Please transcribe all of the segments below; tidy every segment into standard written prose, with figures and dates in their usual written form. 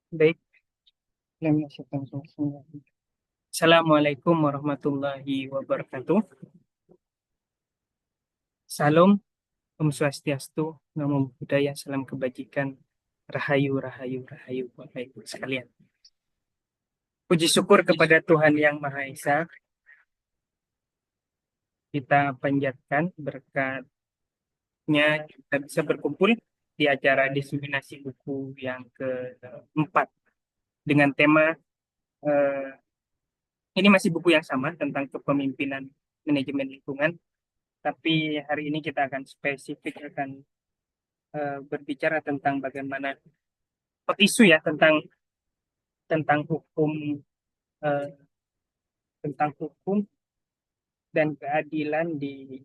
Baik, Assalamualaikum warahmatullahi wabarakatuh. Salam, Om Swastiastu, Namo Buddhaya, Salam Kebajikan, Rahayu, Rahayu, Rahayu, Bapak Ibu sekalian. Puji syukur kepada Tuhan Yang Maha Esa, kita panjatkan berkatnya kita bisa berkumpul di acara diseminasi buku yang keempat dengan tema eh, ini masih buku yang sama tentang kepemimpinan manajemen lingkungan, tapi hari ini kita akan spesifik akan berbicara tentang bagaimana isu ya tentang hukum eh, tentang hukum dan keadilan di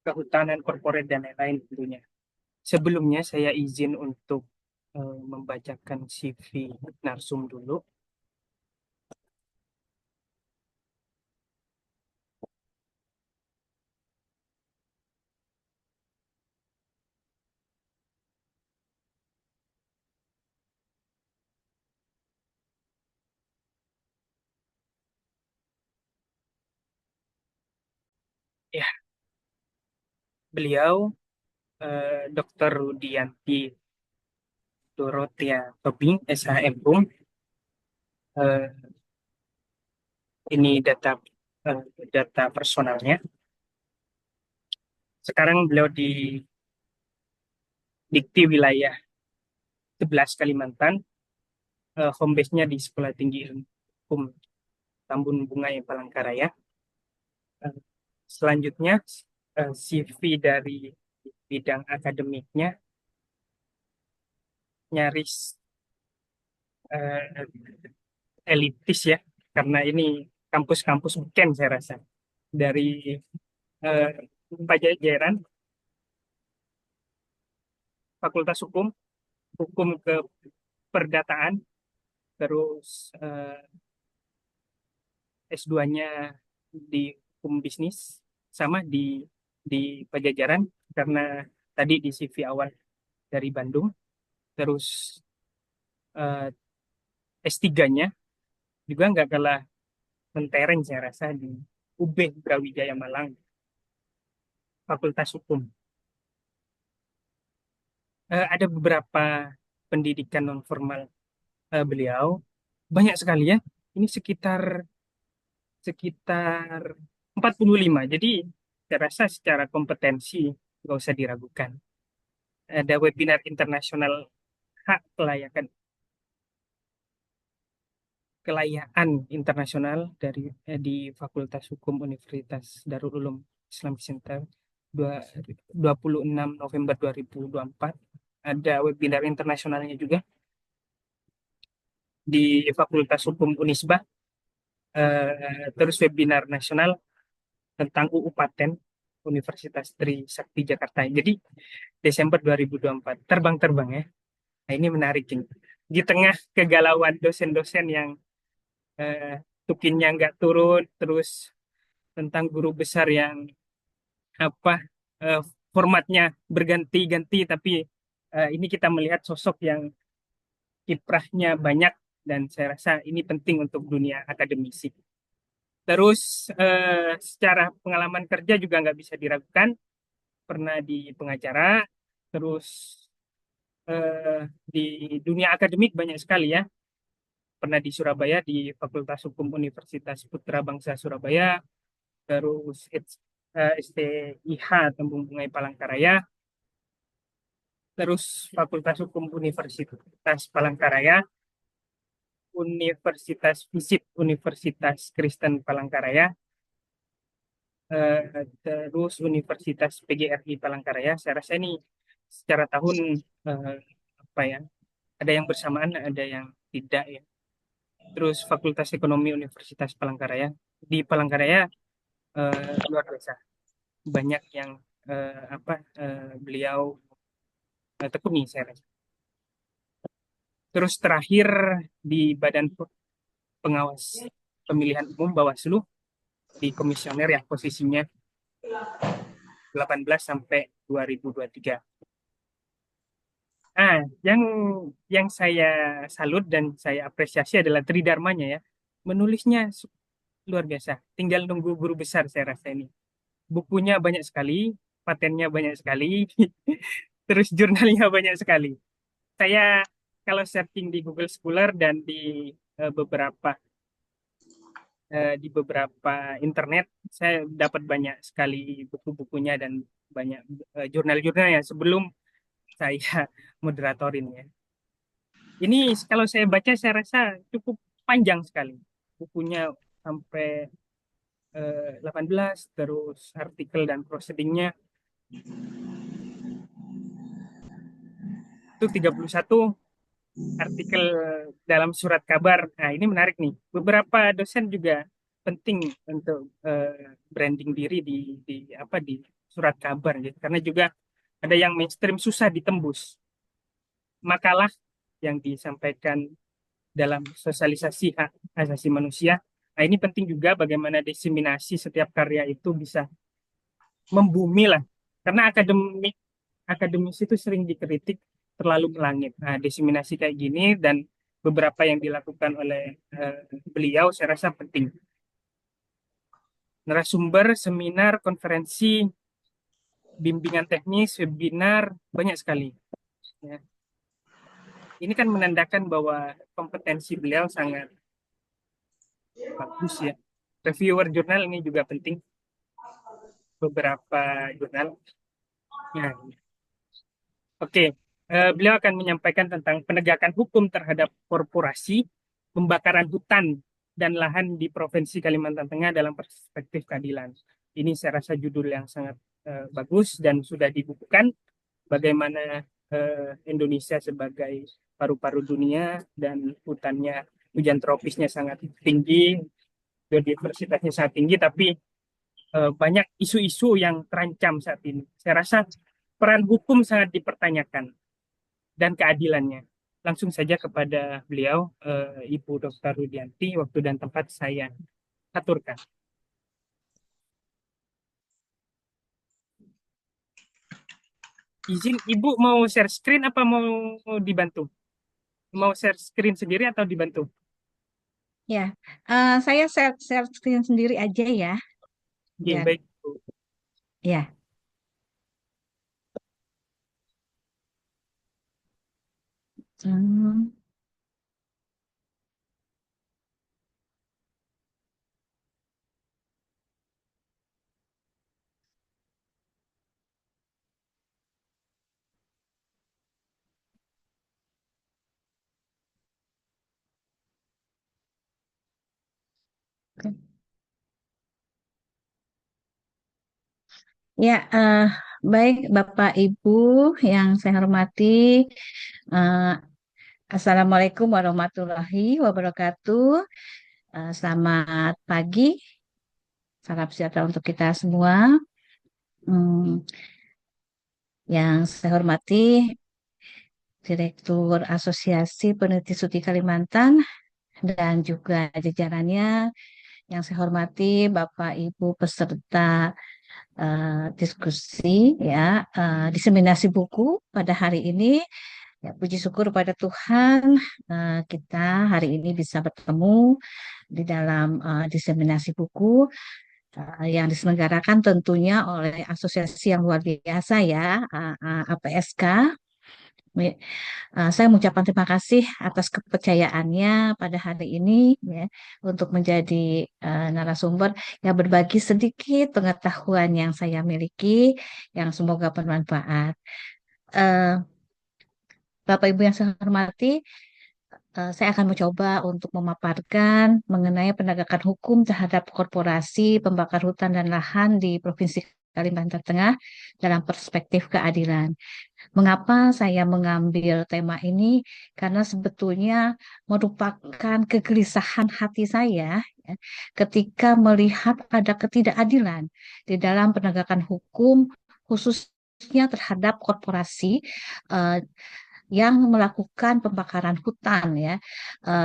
kehutanan korporat dan lain-lain tentunya. Sebelumnya saya izin untuk membacakan CV narsum dulu. Ya, beliau Dr. Rudianti Dorothea Tobing, SHM eh, ini data personalnya. Sekarang beliau di Dikti Wilayah 11 Kalimantan, home base-nya di Sekolah Tinggi Ilmu Hukum Tambun Bungai Palangkaraya. Eh, Selanjutnya, CV dari bidang akademiknya nyaris eh, elitis ya, karena ini kampus-kampus beken saya rasa. Dari eh, Pajajaran, Fakultas Hukum, Hukum Keperdataan, terus S2-nya di Hukum Bisnis, sama di Pajajaran, karena tadi di CV awal dari Bandung. Terus eh, S3-nya juga nggak kalah mentereng saya rasa di UB Brawijaya Malang, Fakultas Hukum. Ada beberapa pendidikan non formal beliau, banyak sekali ya. Ini sekitar sekitar 45. Jadi saya rasa secara kompetensi nggak usah diragukan. Ada webinar internasional hak kelayaan internasional di Fakultas Hukum Universitas Darul Ulum Islamic Center 26 November 2024. Ada webinar internasionalnya juga di Fakultas Hukum Unisba, terus webinar nasional tentang UU Paten Universitas Trisakti Jakarta. Jadi Desember 2024 terbang-terbang ya. Nah, ini menarik ini. Di tengah kegalauan dosen-dosen yang tukinnya nggak turun, terus tentang guru besar yang apa eh, formatnya berganti-ganti, tapi ini kita melihat sosok yang kiprahnya banyak dan saya rasa ini penting untuk dunia akademisi. Terus secara pengalaman kerja juga nggak bisa diragukan, pernah di pengacara, terus di dunia akademik banyak sekali ya. Pernah di Surabaya di Fakultas Hukum Universitas Putra Bangsa Surabaya, terus STIH Tembung Bungai Palangkaraya, terus Fakultas Hukum Universitas Palangkaraya, Universitas FISIP Universitas Kristen Palangkaraya, terus Universitas PGRI Palangkaraya. Saya rasa ini secara tahun eh, apa ya, ada yang bersamaan, ada yang tidak ya. Terus Fakultas Ekonomi Universitas Palangkaraya. Di Palangkaraya luar biasa, banyak yang beliau tekuni saya rasa. Terus terakhir di Badan Pengawas Pemilihan Umum Bawaslu di komisioner yang posisinya 18 sampai 2023. Ah, yang saya salut dan saya apresiasi adalah Tridharmanya ya. Menulisnya luar biasa. Tinggal nunggu guru besar saya rasa ini. Bukunya banyak sekali, patennya banyak sekali, terus jurnalnya banyak sekali. Saya kalau searching di Google Scholar dan eh, beberapa di beberapa internet, saya dapat banyak sekali buku-bukunya dan banyak jurnal-jurnalnya sebelum saya moderatorin ya. Ini kalau saya baca saya rasa cukup panjang sekali. Bukunya sampai 18, terus artikel dan proceedingnya itu 31 artikel dalam surat kabar. Nah, ini menarik nih. Beberapa dosen juga penting untuk branding diri di surat kabar gitu. Karena juga ada yang mainstream susah ditembus. Makalah yang disampaikan dalam sosialisasi hak asasi manusia. Nah, ini penting juga bagaimana diseminasi setiap karya itu bisa membumi lah. Karena akademis itu sering dikritik terlalu melangit. Nah, diseminasi kayak gini dan beberapa yang dilakukan oleh beliau saya rasa penting. Narasumber, seminar, konferensi, bimbingan teknis, webinar, banyak sekali. Ya. Ini kan menandakan bahwa kompetensi beliau sangat bagus ya. Reviewer jurnal ini juga penting, beberapa jurnal. Nah, oke, beliau akan menyampaikan tentang penegakan hukum terhadap korporasi, pembakaran hutan dan lahan di Provinsi Kalimantan Tengah dalam perspektif keadilan. Ini saya rasa judul yang sangat bagus dan sudah dibukukan bagaimana Indonesia sebagai paru-paru dunia dan hutannya, hujan tropisnya sangat tinggi, biodiversitasnya sangat tinggi, tapi banyak isu-isu yang terancam saat ini. Saya rasa peran hukum sangat dipertanyakan dan keadilannya. Langsung saja kepada beliau, Ibu Dr. Rudianti, waktu dan tempat saya aturkan. Izin, Ibu mau share screen apa mau dibantu? Mau share screen sendiri atau dibantu? Ya, saya share screen sendiri aja ya, Oke, biar baik. ya. Hmm, oke. Ya, baik Bapak Ibu yang saya hormati, eh, Assalamualaikum warahmatullahi wabarakatuh. Selamat pagi, salam sejahtera untuk kita semua. Hmm, yang saya hormati Direktur Asosiasi Peneliti Studi Kalimantan dan juga jajarannya. Yang saya hormati Bapak Ibu peserta diskusi ya, diseminasi buku pada hari ini. Ya, puji syukur pada Tuhan, kita hari ini bisa bertemu di dalam diseminasi buku yang diselenggarakan tentunya oleh asosiasi yang luar biasa ya, APSK. Saya mengucapkan terima kasih atas kepercayaannya pada hari ini ya, untuk menjadi narasumber yang berbagi sedikit pengetahuan yang saya miliki yang semoga bermanfaat. Eh, Bapak Ibu yang saya hormati, saya akan mencoba untuk memaparkan mengenai penegakan hukum terhadap korporasi pembakar hutan dan lahan di Provinsi Kalimantan Tengah dalam perspektif keadilan. Mengapa saya mengambil tema ini? Karena sebetulnya merupakan kegelisahan hati saya ya, ketika melihat ada ketidakadilan di dalam penegakan hukum, khususnya terhadap korporasi eh, yang melakukan pembakaran hutan ya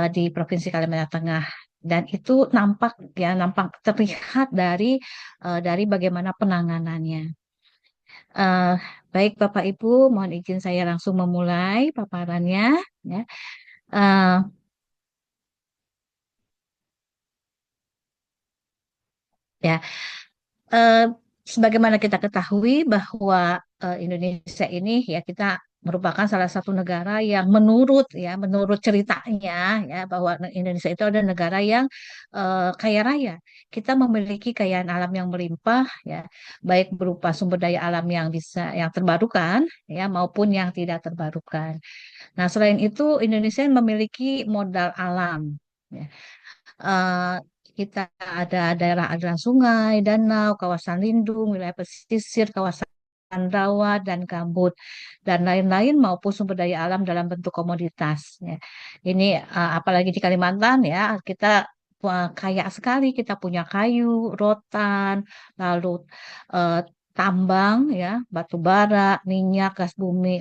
di Provinsi Kalimantan Tengah. Dan itu nampak ya nampak terlihat dari bagaimana penanganannya. Eh, Baik Bapak Ibu, mohon izin saya langsung memulai paparannya. Ya. Eh, ya, eh, Sebagaimana kita ketahui bahwa Indonesia ini ya kita merupakan salah satu negara yang menurut ceritanya ya bahwa Indonesia itu adalah negara yang kaya raya. Kita memiliki kekayaan alam yang melimpah ya, baik berupa sumber daya alam yang terbarukan ya maupun yang tidak terbarukan. Nah, selain itu Indonesia memiliki modal alam. Ya. eh, Kita ada daerah aliran sungai, danau, kawasan lindung, wilayah pesisir, kawasan rawa dan gambut dan lain-lain maupun sumber daya alam dalam bentuk komoditas. Ya. Ini apalagi di Kalimantan ya kita kaya sekali kita punya kayu, rotan, lalu eh, tambang ya, batu bara, minyak, gas bumi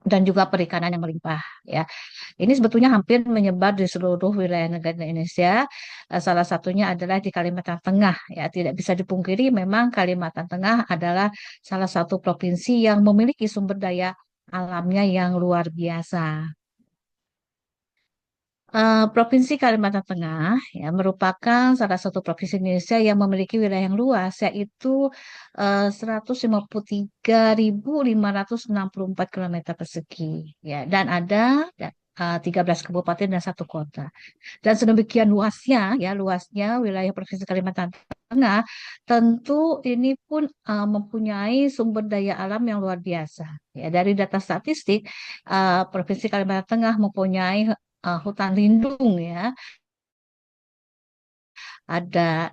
dan juga perikanan yang melimpah ya. Ini sebetulnya hampir menyebar di seluruh wilayah negara Indonesia. Salah satunya adalah di Kalimantan Tengah. Ya, tidak bisa dipungkiri memang Kalimantan Tengah adalah salah satu provinsi yang memiliki sumber daya alamnya yang luar biasa. Provinsi Kalimantan Tengah ya merupakan salah satu provinsi Indonesia yang memiliki wilayah yang luas yaitu 153.564 kilometer persegi ya dan ada 13 kabupaten dan satu kota. Dan sedemikian luasnya wilayah Provinsi Kalimantan Tengah, tentu ini pun mempunyai sumber daya alam yang luar biasa. Ya, dari data statistik, Provinsi Kalimantan Tengah mempunyai hutan lindung ya, ada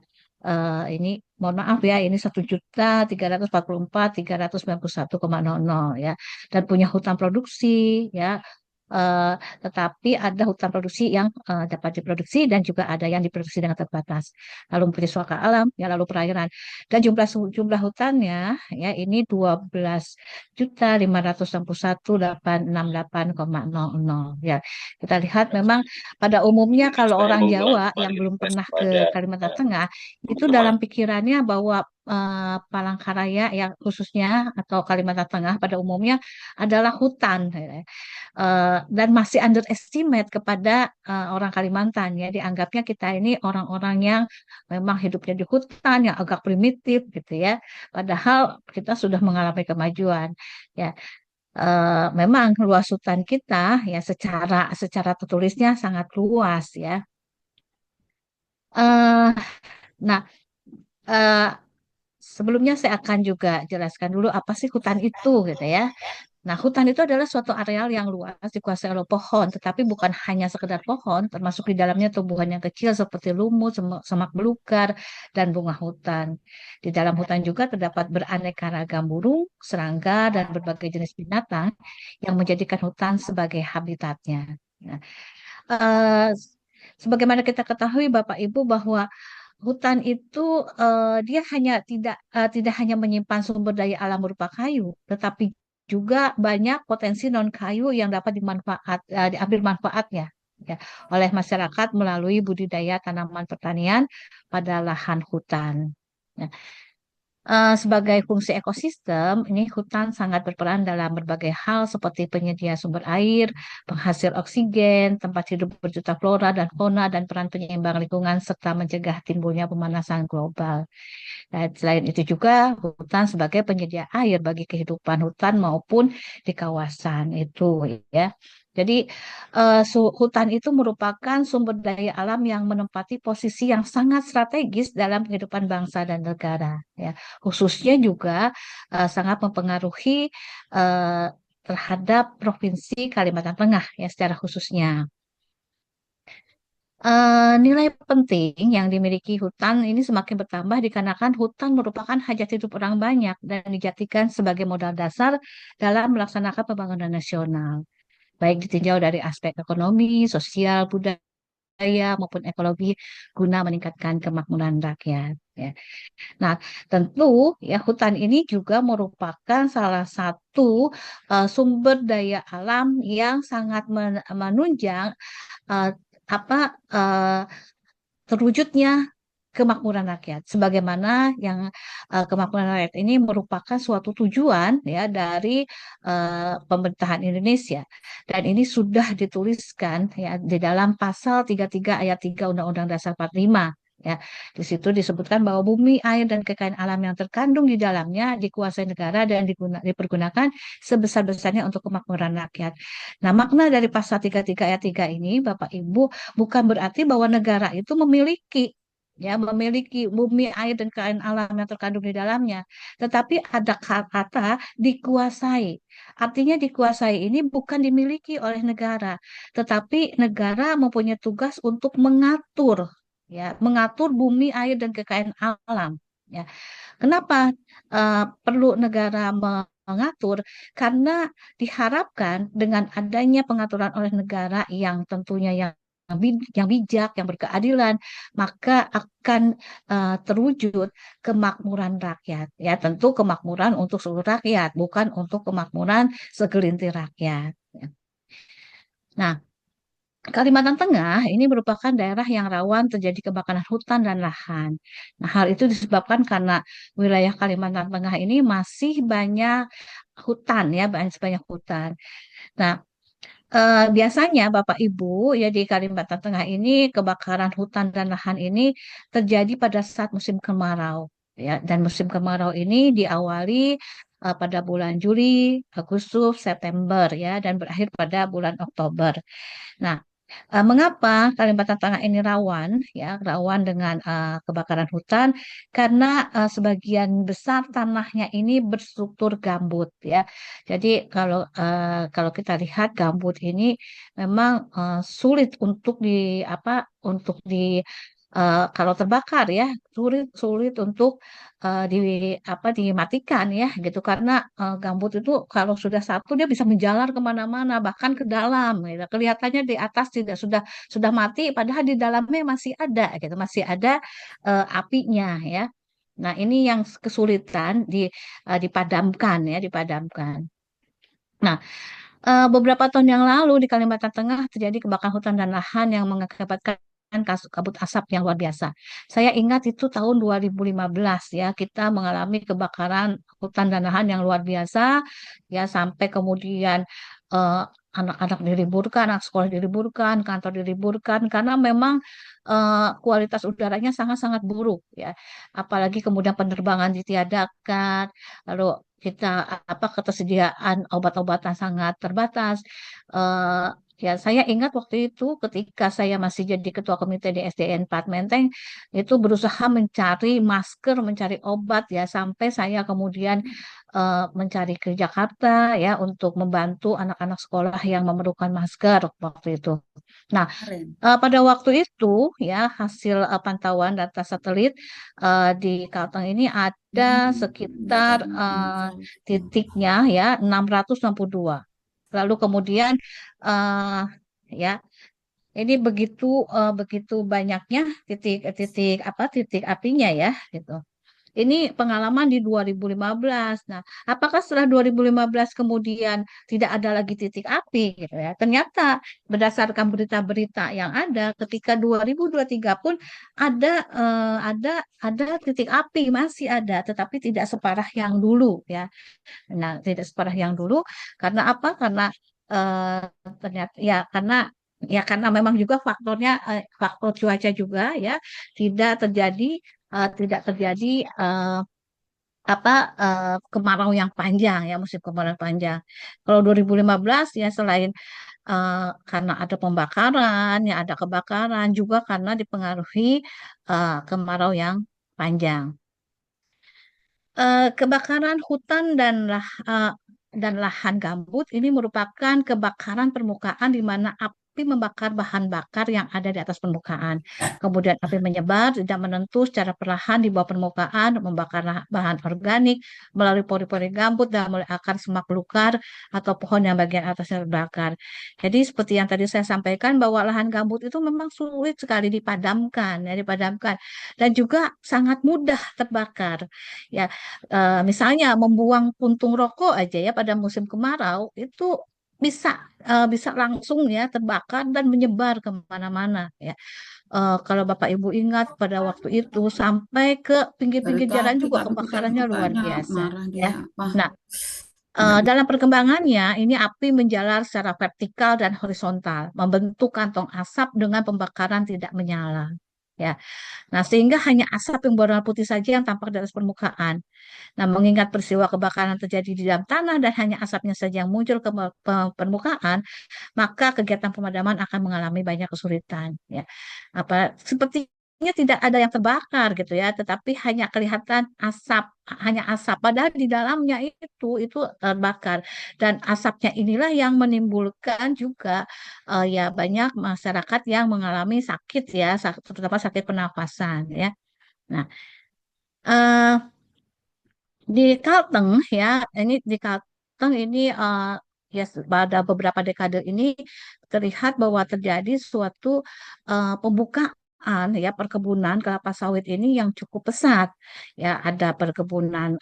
ini mohon maaf ya ini 1.344.391,00 ya dan punya hutan produksi ya eh, tetapi ada hutan produksi yang dapat diproduksi dan juga ada yang diproduksi dengan terbatas lalu mempunyai suaka alam ya lalu perairan dan jumlah hutannya ya ini 12.561.868,00 ya kita lihat memang pada umumnya kalau orang Jawa yang belum pernah ke Kalimantan Tengah itu dalam pikirannya bahwa Palangkaraya yang khususnya atau Kalimantan Tengah pada umumnya adalah hutan ya. Dan masih underestimate kepada orang Kalimantan ya dianggapnya kita ini orang-orang yang memang hidupnya di hutan yang agak primitif gitu ya padahal kita sudah mengalami kemajuan ya. Memang luas hutan kita ya secara tertulisnya sangat luas ya. Eh, nah, eh, Sebelumnya saya akan juga jelaskan dulu apa sih hutan itu gitu ya. Nah, hutan itu adalah suatu areal yang luas dikuasai oleh pohon, tetapi bukan hanya sekedar pohon, termasuk di dalamnya tumbuhan yang kecil seperti lumut, semak belukar, dan bunga hutan. Di dalam hutan juga terdapat beraneka ragam burung, serangga, dan berbagai jenis binatang yang menjadikan hutan sebagai habitatnya. Nah, eh, sebagaimana kita ketahui Bapak Ibu bahwa hutan itu dia tidak hanya menyimpan sumber daya alam berupa kayu, tetapi juga banyak potensi non kayu yang dapat diambil manfaatnya ya, oleh masyarakat melalui budidaya tanaman pertanian pada lahan hutan. Nah, sebagai fungsi ekosistem, ini hutan sangat berperan dalam berbagai hal seperti penyedia sumber air, penghasil oksigen, tempat hidup berjuta flora dan fauna, dan peran penyeimbang lingkungan serta mencegah timbulnya pemanasan global. Dan selain itu juga hutan sebagai penyedia air bagi kehidupan hutan maupun di kawasan itu ya. Jadi hutan itu merupakan sumber daya alam yang menempati posisi yang sangat strategis dalam kehidupan bangsa dan negara ya. Khususnya juga sangat mempengaruhi eh, terhadap Provinsi Kalimantan Tengah ya secara khususnya. Nilai penting yang dimiliki hutan ini semakin bertambah dikarenakan hutan merupakan hajat hidup orang banyak dan dijadikan sebagai modal dasar dalam melaksanakan pembangunan nasional, baik ditinjau dari aspek ekonomi, sosial, budaya maupun ekologi guna meningkatkan kemakmuran rakyat. Ya. Nah, tentu ya hutan ini juga merupakan salah satu sumber daya alam yang sangat menunjang eh, apa terwujudnya kemakmuran rakyat. Sebagaimana yang kemakmuran rakyat ini merupakan suatu tujuan ya dari pemerintahan Indonesia. Dan ini sudah dituliskan ya di dalam pasal 33 ayat 3 Undang-Undang Dasar 45. Ya, di situ disebutkan bahwa bumi, air, dan kekayaan alam yang terkandung di dalamnya dikuasai negara dan dipergunakan sebesar-besarnya untuk kemakmuran rakyat. Nah, makna dari pasal 33 ayat 3 ini, Bapak Ibu, bukan berarti bahwa negara itu memiliki bumi, air, dan kekayaan alam yang terkandung di dalamnya. Tetapi ada kata dikuasai. Artinya dikuasai ini bukan dimiliki oleh negara, tetapi negara mempunyai tugas untuk mengatur bumi, air, dan kekayaan alam. Ya, kenapa perlu negara mengatur? Karena diharapkan dengan adanya pengaturan oleh negara yang tentunya yang bijak, yang berkeadilan, maka akan terwujud kemakmuran rakyat. Ya, tentu kemakmuran untuk seluruh rakyat, bukan untuk kemakmuran segelintir rakyat. Ya. Nah, Kalimantan Tengah ini merupakan daerah yang rawan terjadi kebakaran hutan dan lahan. Nah, hal itu disebabkan karena wilayah Kalimantan Tengah ini masih banyak hutan ya, banyak hutan. Nah, biasanya Bapak Ibu ya di Kalimantan Tengah ini kebakaran hutan dan lahan ini terjadi pada saat musim kemarau ya, dan musim kemarau ini diawali pada bulan Juli, Agustus, September ya, dan berakhir pada bulan Oktober. Nah, mengapa Kalimantan Tengah ini rawan dengan kebakaran hutan? Karena sebagian besar tanahnya ini berstruktur gambut ya. Jadi kalau kita lihat gambut ini memang sulit untuk untuk kalau terbakar ya, sulit sulit untuk di dimatikan ya gitu, karena gambut itu kalau sudah satu dia bisa menjalar kemana-mana, bahkan ke dalam gitu. Kelihatannya di atas tidak sudah mati, padahal di dalamnya masih ada gitu, masih ada apinya ya. Nah, ini yang kesulitan dipadamkan. Nah, beberapa tahun yang lalu di Kalimantan Tengah terjadi kebakaran hutan dan lahan yang mengakibatkan kabut asap yang luar biasa. Saya ingat itu tahun 2015 ya, kita mengalami kebakaran hutan dan lahan yang luar biasa ya, sampai kemudian eh, anak-anak diliburkan, anak sekolah diliburkan, kantor diliburkan karena memang kualitas udaranya sangat-sangat buruk ya. Apalagi kemudian penerbangan ditiadakan, lalu kita ketersediaan obat-obatan sangat terbatas. Eh, Ya, saya ingat waktu itu ketika saya masih jadi ketua komite di SDN 4 Menteng, itu berusaha mencari masker, mencari obat ya, sampai saya kemudian mencari ke Jakarta ya untuk membantu anak-anak sekolah yang memerlukan masker waktu itu. Nah, Keren. pada waktu itu ya hasil pantauan data satelit di Kalteng ini ada sekitar titiknya ya 662. Lalu kemudian eh, ya ini begitu banyaknya titik apinya ya gitu. Ini pengalaman di 2015. Nah, apakah setelah 2015 kemudian tidak ada lagi titik api gitu ya? Ternyata berdasarkan berita-berita yang ada ketika 2023 pun ada ada titik api, masih ada, tetapi tidak separah yang dulu ya. Nah, tidak separah yang dulu karena apa? Karena eh, ternyata karena memang juga faktornya faktor cuaca juga ya, tidak terjadi tidak terjadi eh, kemarau yang panjang ya, musim kemarau yang panjang. Kalau 2015 ya selain karena ada pembakaran ya, ada kebakaran juga karena dipengaruhi kemarau yang panjang. Kebakaran hutan dan lahan gambut ini merupakan kebakaran permukaan di mana api membakar bahan bakar yang ada di atas permukaan. Kemudian api menyebar tidak menentu secara perlahan di bawah permukaan, membakar bahan organik melalui pori-pori gambut dan melalui akar semak belukar atau pohon yang bagian atasnya terbakar. Jadi seperti yang tadi saya sampaikan bahwa lahan gambut itu memang sulit sekali dipadamkan dan juga sangat mudah terbakar. Ya, misalnya membuang puntung rokok aja ya pada musim kemarau itu bisa bisa langsung ya terbakar dan menyebar kemana-mana ya. Kalau Bapak Ibu ingat pada waktu itu sampai ke Dari pinggir-pinggir jalan tadi juga tapi kita kebakarannya luar bukannya biasa. marah Ya. dia. Wah, Nah, nggak dalam perkembangannya ini api menjalar secara vertikal dan horizontal, membentuk kantong asap dengan pembakaran tidak menyala. Ya. Nah, sehingga hanya asap yang berwarna putih saja yang tampak di atas permukaan. Nah, mengingat peristiwa kebakaran terjadi di dalam tanah dan hanya asapnya saja yang muncul ke permukaan, maka kegiatan pemadaman akan mengalami banyak kesulitan. Ya, sepertinya tidak ada yang terbakar gitu ya, tetapi hanya kelihatan asap, hanya asap. Padahal di dalamnya itu terbakar dan asapnya inilah yang menimbulkan juga ya banyak masyarakat yang mengalami sakit ya, terutama sakit pernafasan ya. Nah, eh, di Kalteng ya, ini di Kalteng ini ya pada beberapa dekade ini terlihat bahwa terjadi suatu pembukaan ya perkebunan kelapa sawit ini yang cukup pesat. Ya, ada perkebunan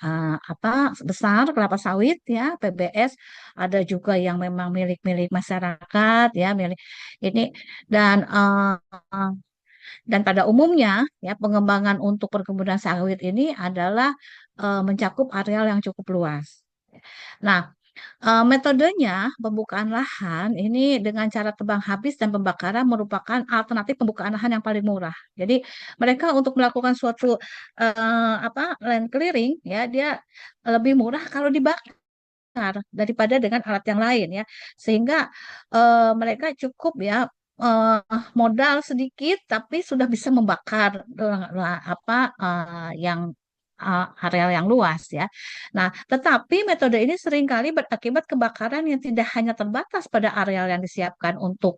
apa besar kelapa sawit ya PBS, ada juga yang memang milik-milik masyarakat ya milik ini dan dan pada umumnya, ya, pengembangan untuk perkebunan sawit ini adalah mencakup areal yang cukup luas. Nah, metodenya pembukaan lahan ini dengan cara tebang habis dan pembakaran merupakan alternatif pembukaan lahan yang paling murah. Jadi mereka untuk melakukan suatu land clearing ya dia lebih murah kalau dibakar daripada dengan alat yang lain ya sehingga mereka cukup ya modal sedikit tapi sudah bisa membakar yang areal yang luas ya. Nah, tetapi metode ini seringkali berakibat kebakaran yang tidak hanya terbatas pada areal yang disiapkan untuk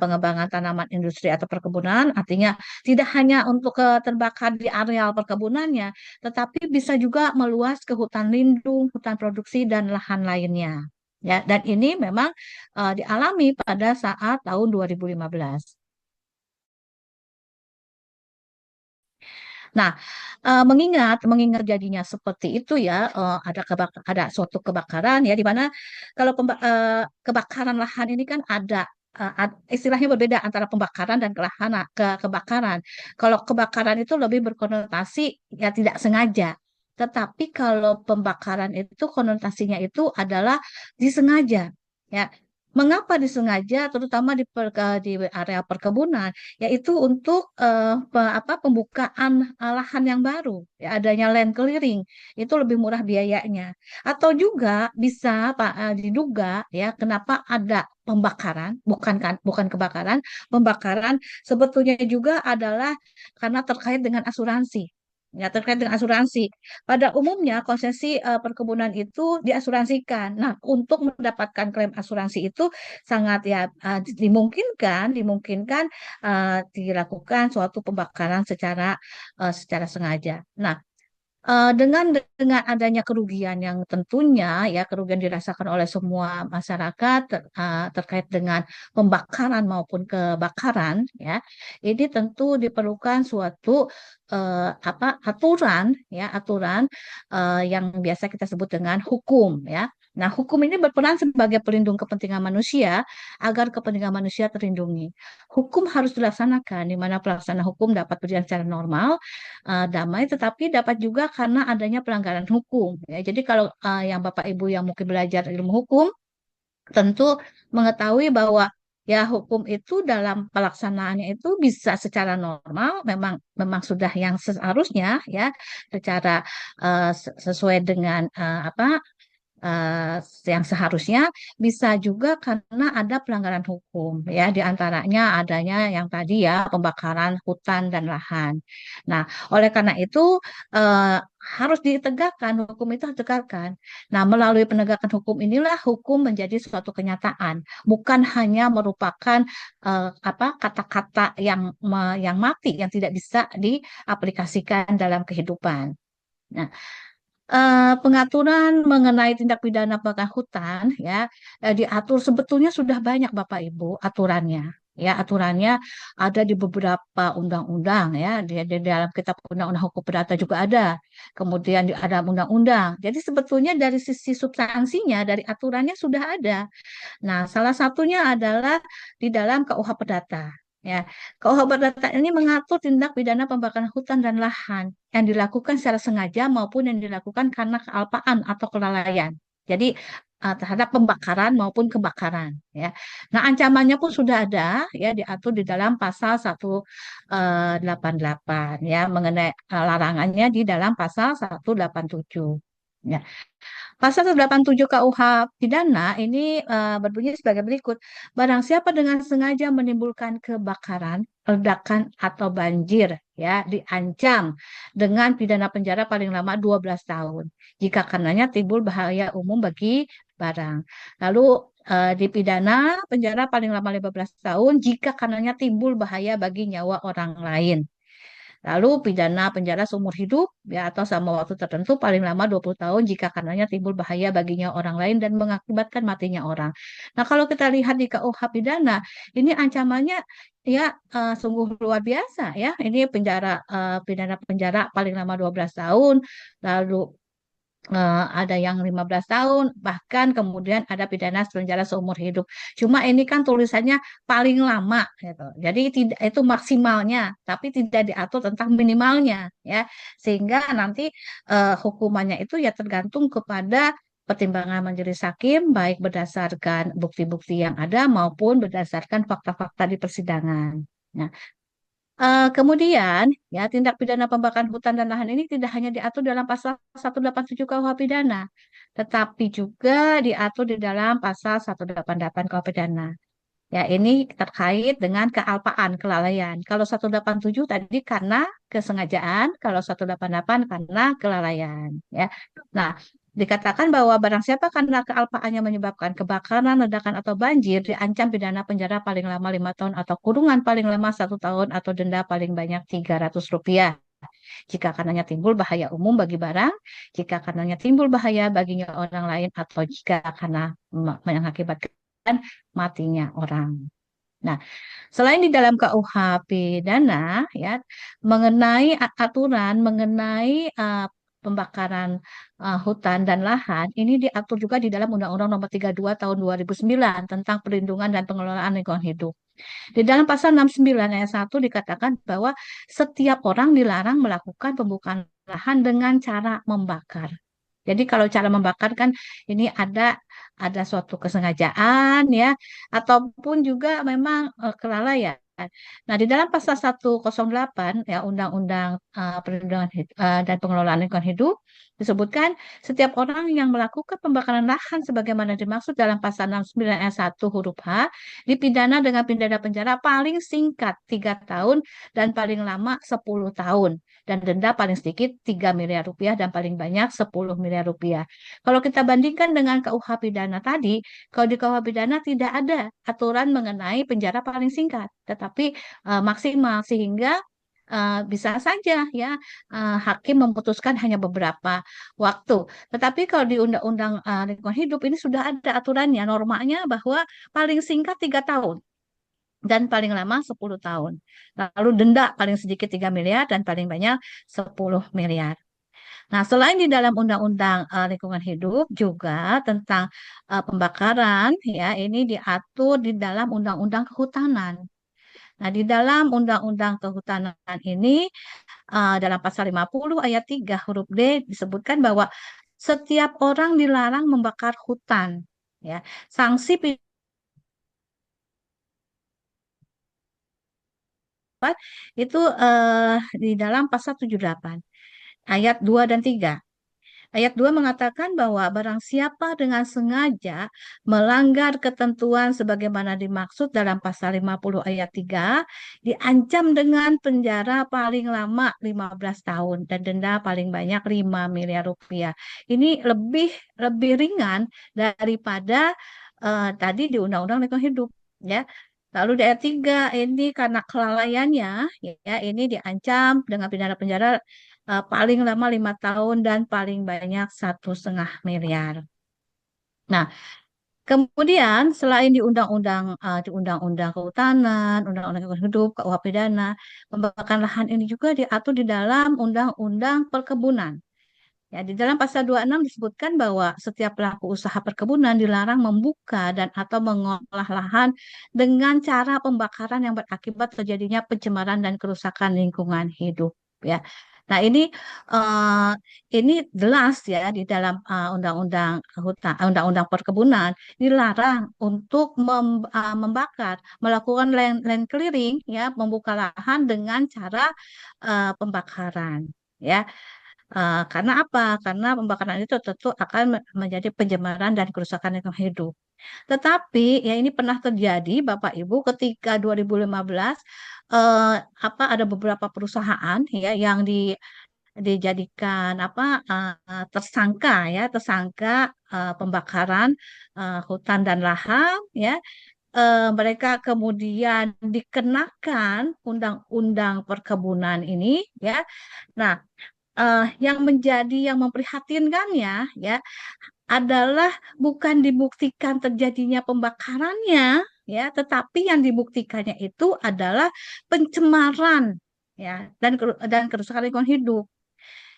pengembangan tanaman industri atau perkebunan, artinya tidak hanya untuk terbakar di areal perkebunannya, tetapi bisa juga meluas ke hutan lindung, hutan produksi, dan lahan lainnya. Ya, dan ini memang dialami pada saat tahun 2015. Nah, mengingat jadinya seperti itu ya, ada suatu kebakaran ya di mana kalau kebakaran lahan ini kan ada istilahnya berbeda antara pembakaran dan kebakaran. Kalau kebakaran itu lebih berkonotasi ya tidak sengaja. Tetapi kalau pembakaran itu konotasinya itu adalah disengaja. Ya, mengapa disengaja, terutama di area perkebunan? Yaitu untuk pembukaan lahan yang baru, ya, adanya land clearing itu lebih murah biayanya. Atau juga bisa Pak diduga ya kenapa ada pembakaran, bukan kebakaran, pembakaran sebetulnya juga adalah karena terkait dengan asuransi. Ya, terkait dengan asuransi. Pada umumnya konsesi perkebunan itu diasuransikan. Nah, untuk mendapatkan klaim asuransi itu sangat ya dimungkinkan dilakukan suatu pembakaran secara sengaja. Nah, dengan adanya kerugian yang tentunya ya kerugian dirasakan oleh semua masyarakat terkait dengan pembakaran maupun kebakaran ya ini tentu diperlukan suatu aturan yang biasa kita sebut dengan hukum ya. Nah, hukum ini berperan sebagai pelindung kepentingan manusia agar kepentingan manusia terlindungi. Hukum harus dilaksanakan di mana pelaksana hukum dapat berjalan secara normal damai, tetapi dapat juga karena adanya pelanggaran hukum. Ya, jadi kalau yang Bapak Ibu yang mungkin belajar ilmu hukum, tentu mengetahui bahwa ya hukum itu dalam pelaksanaannya itu bisa secara normal, memang memang sudah yang seharusnya ya, secara sesuai dengan eh, yang seharusnya bisa juga karena ada pelanggaran hukum ya di antaranya adanya yang tadi ya pembakaran hutan dan lahan. Nah, oleh karena itu eh, harus ditegakkan hukum itu harus ditegakkan. Nah, melalui penegakan hukum inilah hukum menjadi suatu kenyataan, bukan hanya merupakan kata-kata yang mati yang tidak bisa diaplikasikan dalam kehidupan. Nah, pengaturan mengenai tindak pidana kebakaran hutan ya diatur sebetulnya sudah banyak Bapak Ibu aturannya. Ya, aturannya ada di beberapa undang-undang ya, di dalam kitab undang-undang hukum perdata juga ada. Kemudian ada undang-undang. Jadi sebetulnya dari sisi substansinya, dari aturannya sudah ada. Nah, salah satunya adalah di dalam KUH Perdata. Ya, KUH Perdata ini mengatur tindak pidana pembakaran hutan dan lahan yang dilakukan secara sengaja maupun yang dilakukan karena kealpaan atau kelalaian. Jadi terhadap pembakaran maupun kebakaran. Ya, nah ancamannya pun sudah ada ya diatur di dalam pasal 188 ya mengenai larangannya di dalam pasal 187. Ya. Pasal 187 KUH pidana ini berbunyi sebagai berikut. Barang siapa dengan sengaja menimbulkan kebakaran, ledakan atau banjir ya diancam dengan pidana penjara paling lama 12 tahun jika karenanya timbul bahaya umum bagi barang. Lalu dipidana penjara paling lama 15 tahun jika karenanya timbul bahaya bagi nyawa orang lain. Lalu pidana penjara seumur hidup ya atau sama waktu tertentu paling lama 20 tahun jika karenanya timbul bahaya baginya orang lain dan mengakibatkan matinya orang. Nah, kalau kita lihat di KUH pidana, ini ancamannya ya sungguh luar biasa ya. Ini pidana penjara paling lama 12 tahun, lalu ada yang 15 tahun, bahkan kemudian ada pidana penjara seumur hidup. Cuma ini kan tulisannya paling lama gitu. Jadi tidak itu maksimalnya, tapi tidak diatur tentang minimalnya ya. Sehingga nanti hukumannya itu ya tergantung kepada pertimbangan majelis hakim baik berdasarkan bukti-bukti yang ada maupun berdasarkan fakta-fakta di persidangan. Nah, kemudian, ya tindak pidana pembakaran hutan dan lahan ini tidak hanya diatur dalam pasal 187 KUH pidana, tetapi juga diatur di dalam pasal 188 KUH pidana. Ya, ini terkait dengan kealpaan, kelalaian. Kalau 187 tadi karena kesengajaan, kalau 188 karena kelalaian. Ya. Nah, dikatakan bahwa barang siapa karena kealpaannya menyebabkan kebakaran, ledakan, atau banjir, diancam pidana penjara paling lama 5 tahun atau kurungan paling lama 1 tahun atau denda paling banyak Rp300. Jika karenanya timbul bahaya umum bagi barang, jika karenanya timbul bahaya baginya orang lain, atau jika karena mengakibatkan matinya orang. Nah, selain di dalam KUH pidana, ya, mengenai aturan mengenai pembakaran hutan dan lahan, ini diatur juga di dalam Undang-Undang Nomor 32 Tahun 2009 tentang perlindungan dan pengelolaan lingkungan hidup. Di dalam pasal 69 ayat 1 dikatakan bahwa setiap orang dilarang melakukan pembukaan lahan dengan cara membakar. Jadi kalau cara membakar kan ini ada suatu kesengajaan ya ataupun juga memang kelalaian. Nah, di dalam pasal 108 ya Undang-Undang Perlindungan dan Pengelolaan Lingkungan Hidup disebutkan setiap orang yang melakukan pembakaran lahan sebagaimana dimaksud dalam pasal 69 ayat 1 huruf H dipidana dengan pidana penjara paling singkat 3 tahun dan paling lama 10 tahun dan denda paling sedikit Rp3 miliar dan paling banyak Rp10 miliar. Kalau kita bandingkan dengan KUH pidana tadi, kalau di KUH pidana tidak ada aturan mengenai penjara paling singkat, tetapi maksimal sehingga bisa saja ya hakim memutuskan hanya beberapa waktu. Tetapi kalau di Undang-Undang Lingkungan Hidup ini sudah ada aturannya, normanya bahwa paling singkat 3 tahun dan paling lama 10 tahun. Lalu denda paling sedikit 3 miliar dan paling banyak 10 miliar. Nah, selain di dalam Undang-Undang Lingkungan Hidup juga tentang pembakaran ya ini diatur di dalam Undang-Undang Kehutanan. Nah, di dalam Undang-Undang Kehutanan ini dalam pasal 50 ayat 3 huruf D disebutkan bahwa setiap orang dilarang membakar hutan. Ya, sanksi pidana itu di dalam pasal 78 ayat 2 dan 3. Ayat 2 mengatakan bahwa barang siapa dengan sengaja melanggar ketentuan sebagaimana dimaksud dalam pasal 50 ayat 3 diancam dengan penjara paling lama 15 tahun dan denda paling banyak Rp5 miliar. Ini lebih lebih ringan daripada tadi di Undang-Undang Lingkungan Hidup ya. Lalu di ayat 3 ini karena kelalaiannya ya ini diancam dengan pidana penjara paling lama 5 tahun dan paling banyak Rp1,5 miliar. Nah, kemudian selain di Undang-Undang Kehutanan, Undang-Undang Lingkungan Hidup, KUH pidana, pembakaran lahan ini juga diatur di dalam Undang-Undang Perkebunan. Ya, di dalam pasal 26 disebutkan bahwa setiap pelaku usaha perkebunan dilarang membuka dan atau mengolah lahan dengan cara pembakaran yang berakibat terjadinya pencemaran dan kerusakan lingkungan hidup. Ya, nah eh, ini jelas ya di dalam undang-undang hutan, undang-undang perkebunan dilarang untuk membakar, melakukan land clearing, ya, membuka lahan dengan cara pembakaran. Ya, karena apa? Karena pembakaran itu tentu akan menjadi pencemaran dan kerusakan lingkungan hidup. Tetapi ya ini pernah terjadi Bapak Ibu ketika 2015 eh, ada beberapa perusahaan ya yang dijadikan tersangka, ya, tersangka pembakaran hutan dan lahan, ya. Mereka kemudian dikenakan undang-undang perkebunan ini, ya. Nah, yang memprihatinkannya, ya, adalah bukan dibuktikan terjadinya pembakarannya, ya, tetapi yang dibuktikannya itu adalah pencemaran, ya, dan kerusakan lingkungan hidup.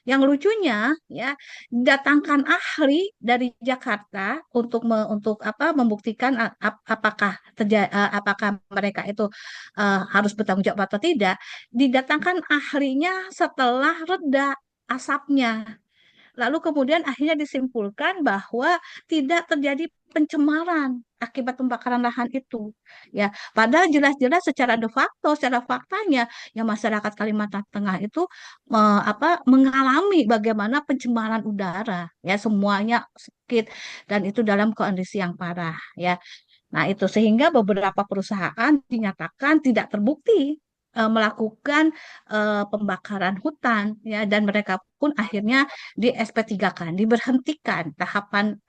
Yang lucunya, ya, datangkan ahli dari Jakarta untuk membuktikan apakah mereka itu harus bertanggung jawab atau tidak. Didatangkan ahlinya setelah reda asapnya. Lalu kemudian akhirnya disimpulkan bahwa tidak terjadi pencemaran akibat pembakaran lahan itu. Ya, padahal jelas-jelas secara de facto, secara faktanya, ya masyarakat Kalimantan Tengah itu mengalami bagaimana pencemaran udara, ya semuanya sakit dan itu dalam kondisi yang parah, ya. Nah, itu sehingga beberapa perusahaan dinyatakan tidak terbukti melakukan pembakaran hutan, ya, dan mereka pun akhirnya di SP3-kan, diberhentikan tahapan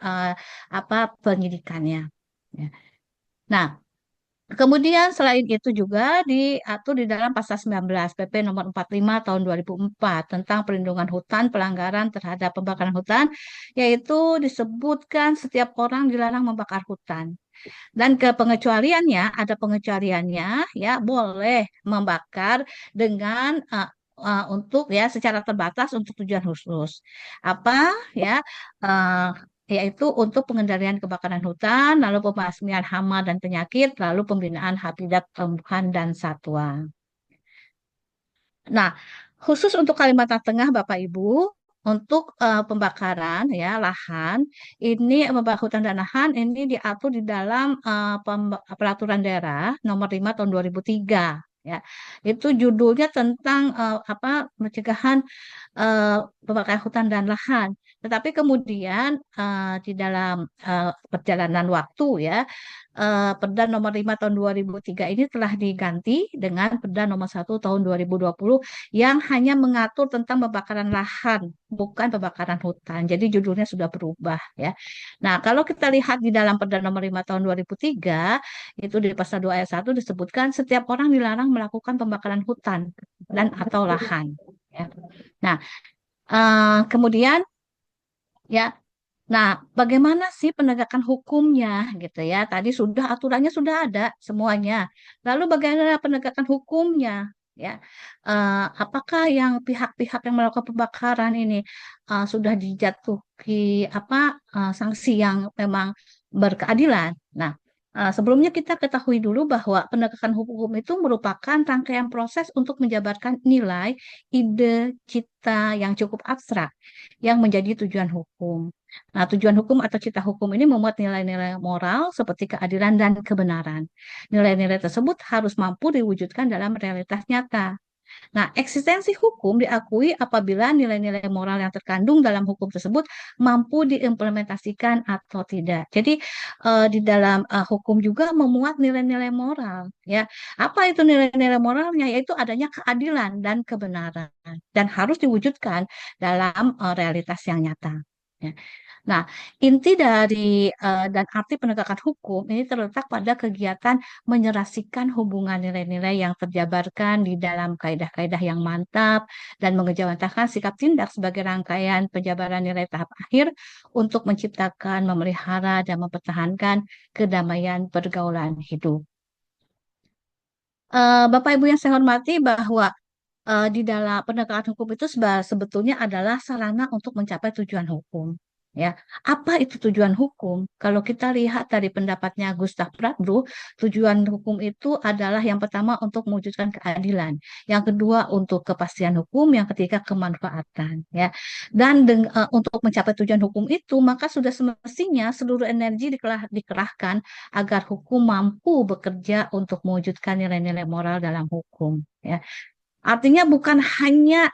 penyidikannya. Ya. Nah, kemudian selain itu juga diatur di dalam pasal 19 PP nomor 45 tahun 2004 tentang perlindungan hutan, pelanggaran terhadap pembakaran hutan, yaitu disebutkan setiap orang dilarang membakar hutan. Dan ada pengecualiannya, ya, boleh membakar dengan untuk, ya, secara terbatas untuk tujuan khusus. Apa, ya, eh, yaitu untuk pengendalian kebakaran hutan, lalu pembasmian hama dan penyakit, lalu pembinaan habitat tumbuhan dan satwa. Nah, khusus untuk Kalimantan Tengah, Bapak Ibu, untuk pembakaran, ya, lahan, ini pembakaran hutan dan lahan ini diatur di dalam peraturan daerah nomor 5 tahun 2003. Ya, itu judulnya tentang pencegahan eh, pembakaran hutan dan lahan. Tetapi kemudian di dalam perjalanan waktu, ya, Perda nomor 5 tahun 2003 ini telah diganti dengan Perda nomor 1 tahun 2020 yang hanya mengatur tentang pembakaran lahan, bukan pembakaran hutan. Jadi judulnya sudah berubah, ya. Nah, kalau kita lihat di dalam Perda nomor 5 tahun 2003, itu di pasal 2 ayat 1 disebutkan setiap orang dilarang melakukan pembakaran hutan dan atau lahan. Ya. Nah, kemudian, ya, nah, bagaimana sih penegakan hukumnya gitu, ya? Tadi sudah aturannya sudah ada semuanya. Lalu bagaimana penegakan hukumnya? Ya, apakah yang pihak-pihak yang melakukan pembakaran ini sudah dijatuhi sanksi yang memang berkeadilan? Nah, sebelumnya kita ketahui dulu bahwa penegakan hukum itu merupakan rangkaian proses untuk menjabarkan nilai, ide, cita yang cukup abstrak yang menjadi tujuan hukum. Nah, tujuan hukum atau cita hukum ini memuat nilai-nilai moral seperti keadilan dan kebenaran. Nilai-nilai tersebut harus mampu diwujudkan dalam realitas nyata. Nah, eksistensi hukum diakui apabila nilai-nilai moral yang terkandung dalam hukum tersebut mampu diimplementasikan atau tidak. Jadi, di dalam hukum juga memuat nilai-nilai moral, ya. Apa itu nilai-nilai moralnya? Yaitu adanya keadilan dan kebenaran dan harus diwujudkan dalam realitas yang nyata. Ya. Nah, inti dari dan arti penegakan hukum ini terletak pada kegiatan menyerasikan hubungan nilai-nilai yang terjabarkan di dalam kaidah-kaidah yang mantap dan mengejawantahkan sikap tindak sebagai rangkaian penjabaran nilai tahap akhir untuk menciptakan, memelihara, dan mempertahankan kedamaian pergaulan hidup. Bapak Ibu yang saya hormati, bahwa di dalam penegakan hukum itu sebetulnya adalah sarana untuk mencapai tujuan hukum. Ya, apa itu tujuan hukum? Kalau kita lihat dari pendapatnya Gustav Pradbruch, tujuan hukum itu adalah yang pertama untuk mewujudkan keadilan, yang kedua untuk kepastian hukum, yang ketiga kemanfaatan. Ya, dan untuk mencapai tujuan hukum itu, maka sudah semestinya seluruh energi dikerahkan agar hukum mampu bekerja untuk mewujudkan nilai-nilai moral dalam hukum. Ya, artinya bukan hanya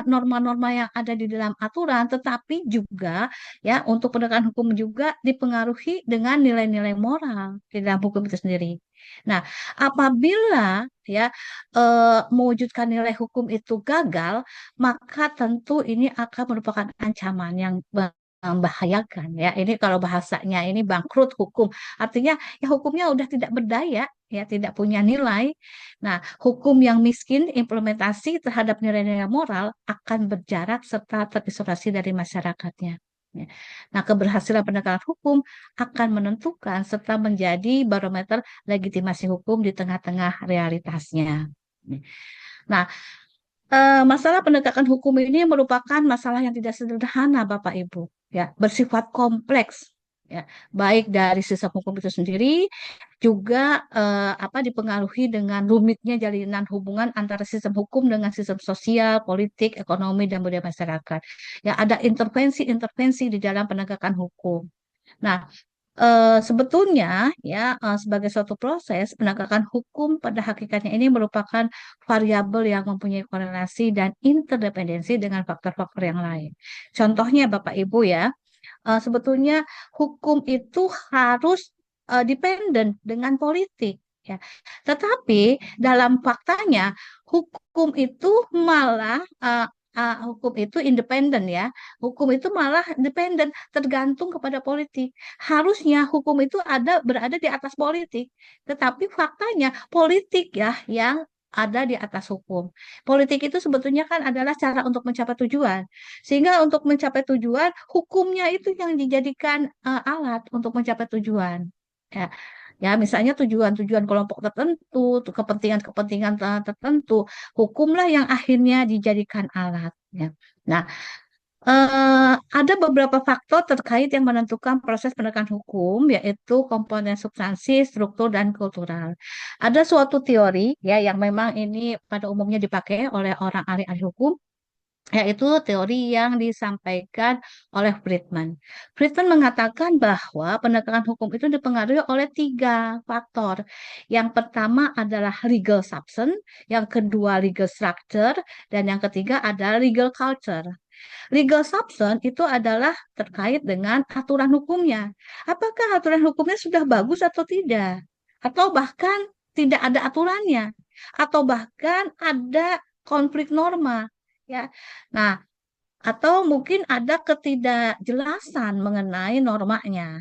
norma-norma yang ada di dalam aturan, tetapi juga ya untuk penegakan hukum juga dipengaruhi dengan nilai-nilai moral di dalam hukum itu sendiri. Nah, apabila ya mewujudkan nilai hukum itu gagal, maka tentu ini akan merupakan ancaman yang membahayakan ya. Ini kalau bahasanya ini bangkrut hukum. Artinya ya hukumnya udah tidak berdaya, ya tidak punya nilai. Nah, hukum yang miskin implementasi terhadap nilai-nilai moral akan berjarak serta terisolasi dari masyarakatnya. Ya. Nah, keberhasilan penegakan hukum akan menentukan serta menjadi barometer legitimasi hukum di tengah-tengah realitasnya. Nah, masalah penegakan hukum ini merupakan masalah yang tidak sederhana, Bapak Ibu, ya, bersifat kompleks, ya, baik dari sistem hukum itu sendiri juga dipengaruhi dengan rumitnya jalinan hubungan antara sistem hukum dengan sistem sosial, politik, ekonomi, dan budaya masyarakat. Ya, ada intervensi-intervensi di dalam penegakan hukum. Nah, sebetulnya ya sebagai suatu proses penegakan hukum pada hakikatnya ini merupakan variabel yang mempunyai korelasi dan interdependensi dengan faktor-faktor yang lain. Contohnya Bapak Ibu ya, sebetulnya hukum itu harus dependen dengan politik ya. Tetapi dalam faktanya hukum itu malah hukum itu independen ya. Hukum itu malah independen, tergantung kepada politik. Harusnya hukum itu berada di atas politik, tetapi faktanya politik ya yang ada di atas hukum. Politik itu sebetulnya kan adalah cara untuk mencapai tujuan. Sehingga untuk mencapai tujuan, hukumnya itu yang dijadikan alat untuk mencapai tujuan. Ya, ya misalnya tujuan-tujuan kelompok tertentu, kepentingan-kepentingan tertentu, hukumlah yang akhirnya dijadikan alat. Ya. Nah, ada beberapa faktor terkait yang menentukan proses penegakan hukum, yaitu komponen substansi, struktur, dan kultural. Ada suatu teori ya yang memang ini pada umumnya dipakai oleh orang ahli-ahli hukum, yaitu teori yang disampaikan oleh Friedman. Friedman mengatakan bahwa penegakan hukum itu dipengaruhi oleh tiga faktor. Yang pertama adalah legal substance, yang kedua legal structure, dan yang ketiga adalah legal culture. Legal substance itu adalah terkait dengan aturan hukumnya. Apakah aturan hukumnya sudah bagus atau tidak? Atau bahkan tidak ada aturannya? Atau bahkan ada konflik norma? Ya. Nah, atau mungkin ada ketidakjelasan mengenai normanya.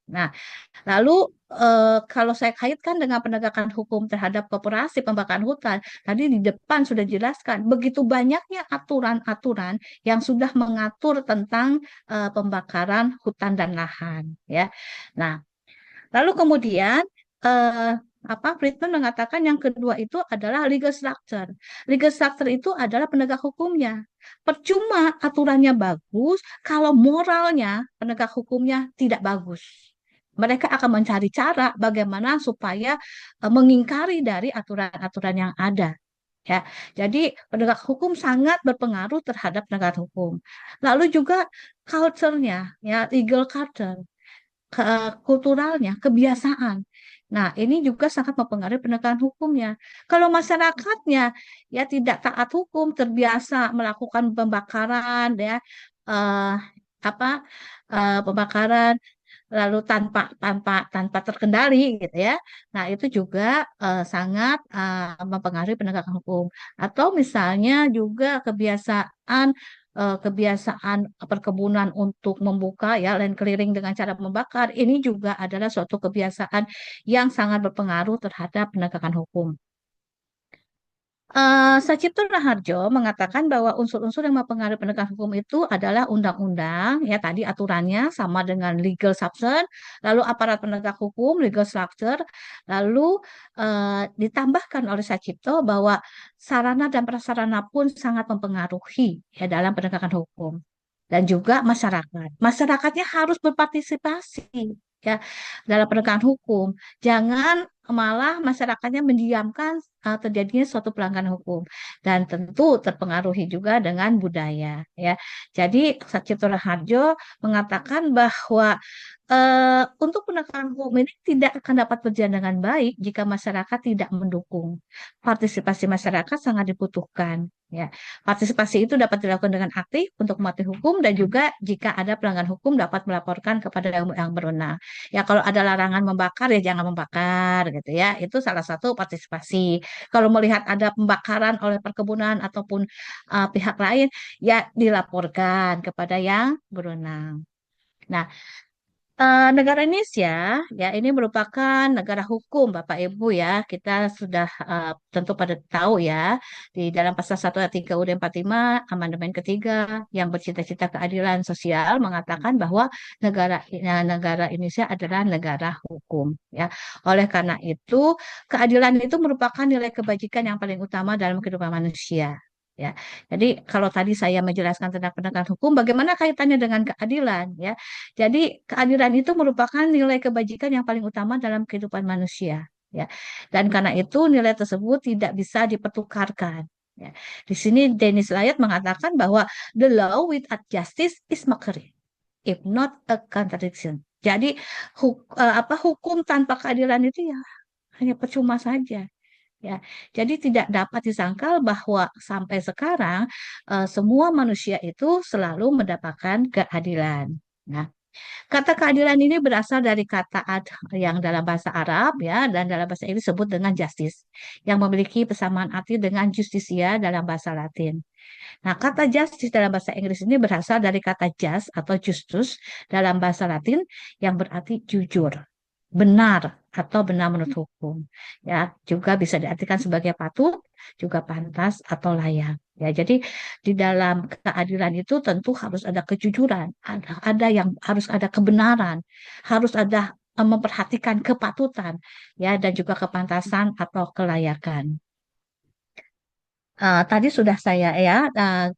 Nah, lalu kalau saya kaitkan dengan penegakan hukum terhadap koperasi pembakaran hutan, tadi di depan sudah dijelaskan begitu banyaknya aturan-aturan yang sudah mengatur tentang pembakaran hutan dan lahan, ya. Nah, lalu kemudian eh, Friedman mengatakan yang kedua itu adalah legal structure. Legal structure itu adalah penegak hukumnya. Percuma aturannya bagus kalau moralnya penegak hukumnya tidak bagus. Mereka akan mencari cara bagaimana supaya mengingkari dari aturan-aturan yang ada. Ya, jadi penegak hukum sangat berpengaruh terhadap penegakan hukum. Lalu juga culture-nya, ya legal culture kulturalnya, kebiasaan. Nah, ini juga sangat mempengaruhi penegakan hukumnya. Kalau masyarakatnya ya tidak taat hukum, terbiasa melakukan pembakaran ya eh, apa pembakaran lalu tanpa terkendali gitu ya. Nah, itu juga sangat mempengaruhi penegakan hukum. Atau misalnya juga kebiasaan perkebunan untuk membuka ya land clearing dengan cara membakar ini juga adalah suatu kebiasaan yang sangat berpengaruh terhadap penegakan hukum. Sacipto Raharjo mengatakan bahwa unsur-unsur yang mempengaruhi penegakan hukum itu adalah undang-undang, ya tadi aturannya sama dengan legal substance, lalu aparat penegak hukum, legal structure, lalu ditambahkan oleh Sacipto bahwa sarana dan prasarana pun sangat mempengaruhi ya dalam penegakan hukum dan juga masyarakat. Masyarakatnya harus berpartisipasi ya dalam penegakan hukum. Jangan malah masyarakatnya mendiamkan terjadinya suatu pelanggaran hukum dan tentu terpengaruhi juga dengan budaya ya. Jadi Satyendra Harjo mengatakan bahwa untuk penegakan hukum ini tidak akan dapat berjalan dengan baik jika masyarakat tidak mendukung. Partisipasi masyarakat sangat dibutuhkan ya. Partisipasi itu dapat dilakukan dengan aktif untuk mematuhi hukum dan juga jika ada pelanggaran hukum dapat melaporkan kepada yang berwenang. Ya kalau ada larangan membakar ya jangan membakar gitu ya. Itu salah satu partisipasi. Kalau melihat ada pembakaran oleh perkebunan ataupun pihak lain ya dilaporkan kepada yang berwenang. Nah, negara Indonesia ya ini merupakan negara hukum Bapak Ibu ya. Kita sudah tentu pada tahu ya di dalam pasal 1 ayat 3 UUD 45 amandemen ketiga yang bercita-cita keadilan sosial mengatakan bahwa negara Indonesia adalah negara hukum ya. Oleh karena itu, keadilan itu merupakan nilai kebajikan yang paling utama dalam kehidupan manusia. Ya, jadi kalau tadi saya menjelaskan tentang penegakan hukum, bagaimana kaitannya dengan keadilan? Ya, jadi keadilan itu merupakan nilai kebajikan yang paling utama dalam kehidupan manusia, ya. Dan karena itu nilai tersebut tidak bisa dipertukarkan. Ya. Di sini Dennis Lyot mengatakan bahwa the law without justice is mockery, if not a contradiction. Jadi hukum tanpa keadilan itu ya hanya percuma saja. Ya, jadi tidak dapat disangkal bahwa sampai sekarang semua manusia itu selalu mendapatkan keadilan. Nah, kata keadilan ini berasal dari kata ad yang dalam bahasa Arab ya dan dalam bahasa Inggris disebut dengan justice yang memiliki persamaan arti dengan justisia dalam bahasa Latin. Nah, kata justice dalam bahasa Inggris ini berasal dari kata just atau justus dalam bahasa Latin yang berarti jujur, benar atau benar menurut hukum. Ya, juga bisa diartikan sebagai patut, juga pantas atau layak. Ya, jadi di dalam keadilan itu tentu harus ada kejujuran, ada yang harus ada kebenaran, harus ada memperhatikan kepatutan, ya, dan juga kepantasan atau kelayakan. Tadi sudah saya ya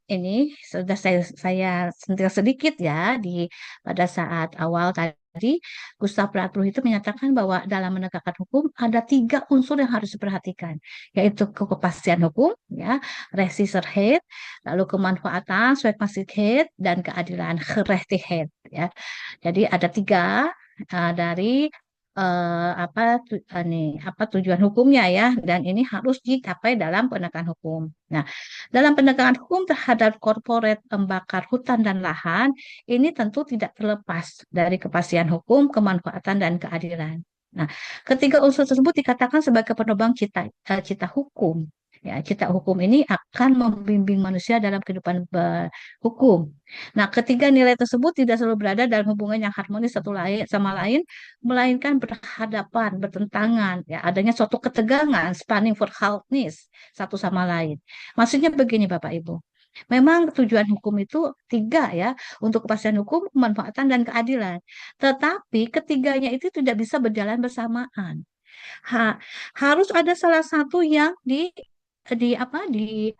ini sudah saya sentil sedikit ya di pada saat awal tadi Gustav Plato itu menyatakan bahwa dalam menegakkan hukum ada tiga unsur yang harus diperhatikan yaitu kepastian hukum ya rechtszekerheid lalu kemanfaatan Swiftmastigheid dan keadilan gerechtigheid ya jadi ada tiga dari apa tujuan hukumnya ya dan ini harus dicapai dalam penegakan hukum. Nah, dalam penegakan hukum terhadap korporat pembakar hutan dan lahan ini tentu tidak terlepas dari kepastian hukum, kemanfaatan dan keadilan. Nah, ketiga unsur tersebut dikatakan sebagai penopang cita hukum. Ya, cita hukum ini akan membimbing manusia dalam kehidupan berhukum. Nah, ketiga nilai tersebut tidak selalu berada dalam hubungan yang harmonis satu lain sama lain, melainkan berhadapan, bertentangan, ya adanya suatu ketegangan, spanning for healthness satu sama lain. Maksudnya begini Bapak Ibu, memang tujuan hukum itu tiga ya, untuk kepastian hukum, kemanfaatan dan keadilan. Tetapi ketiganya itu tidak bisa berjalan bersamaan. Ha- Harus ada salah satu yang di apa eh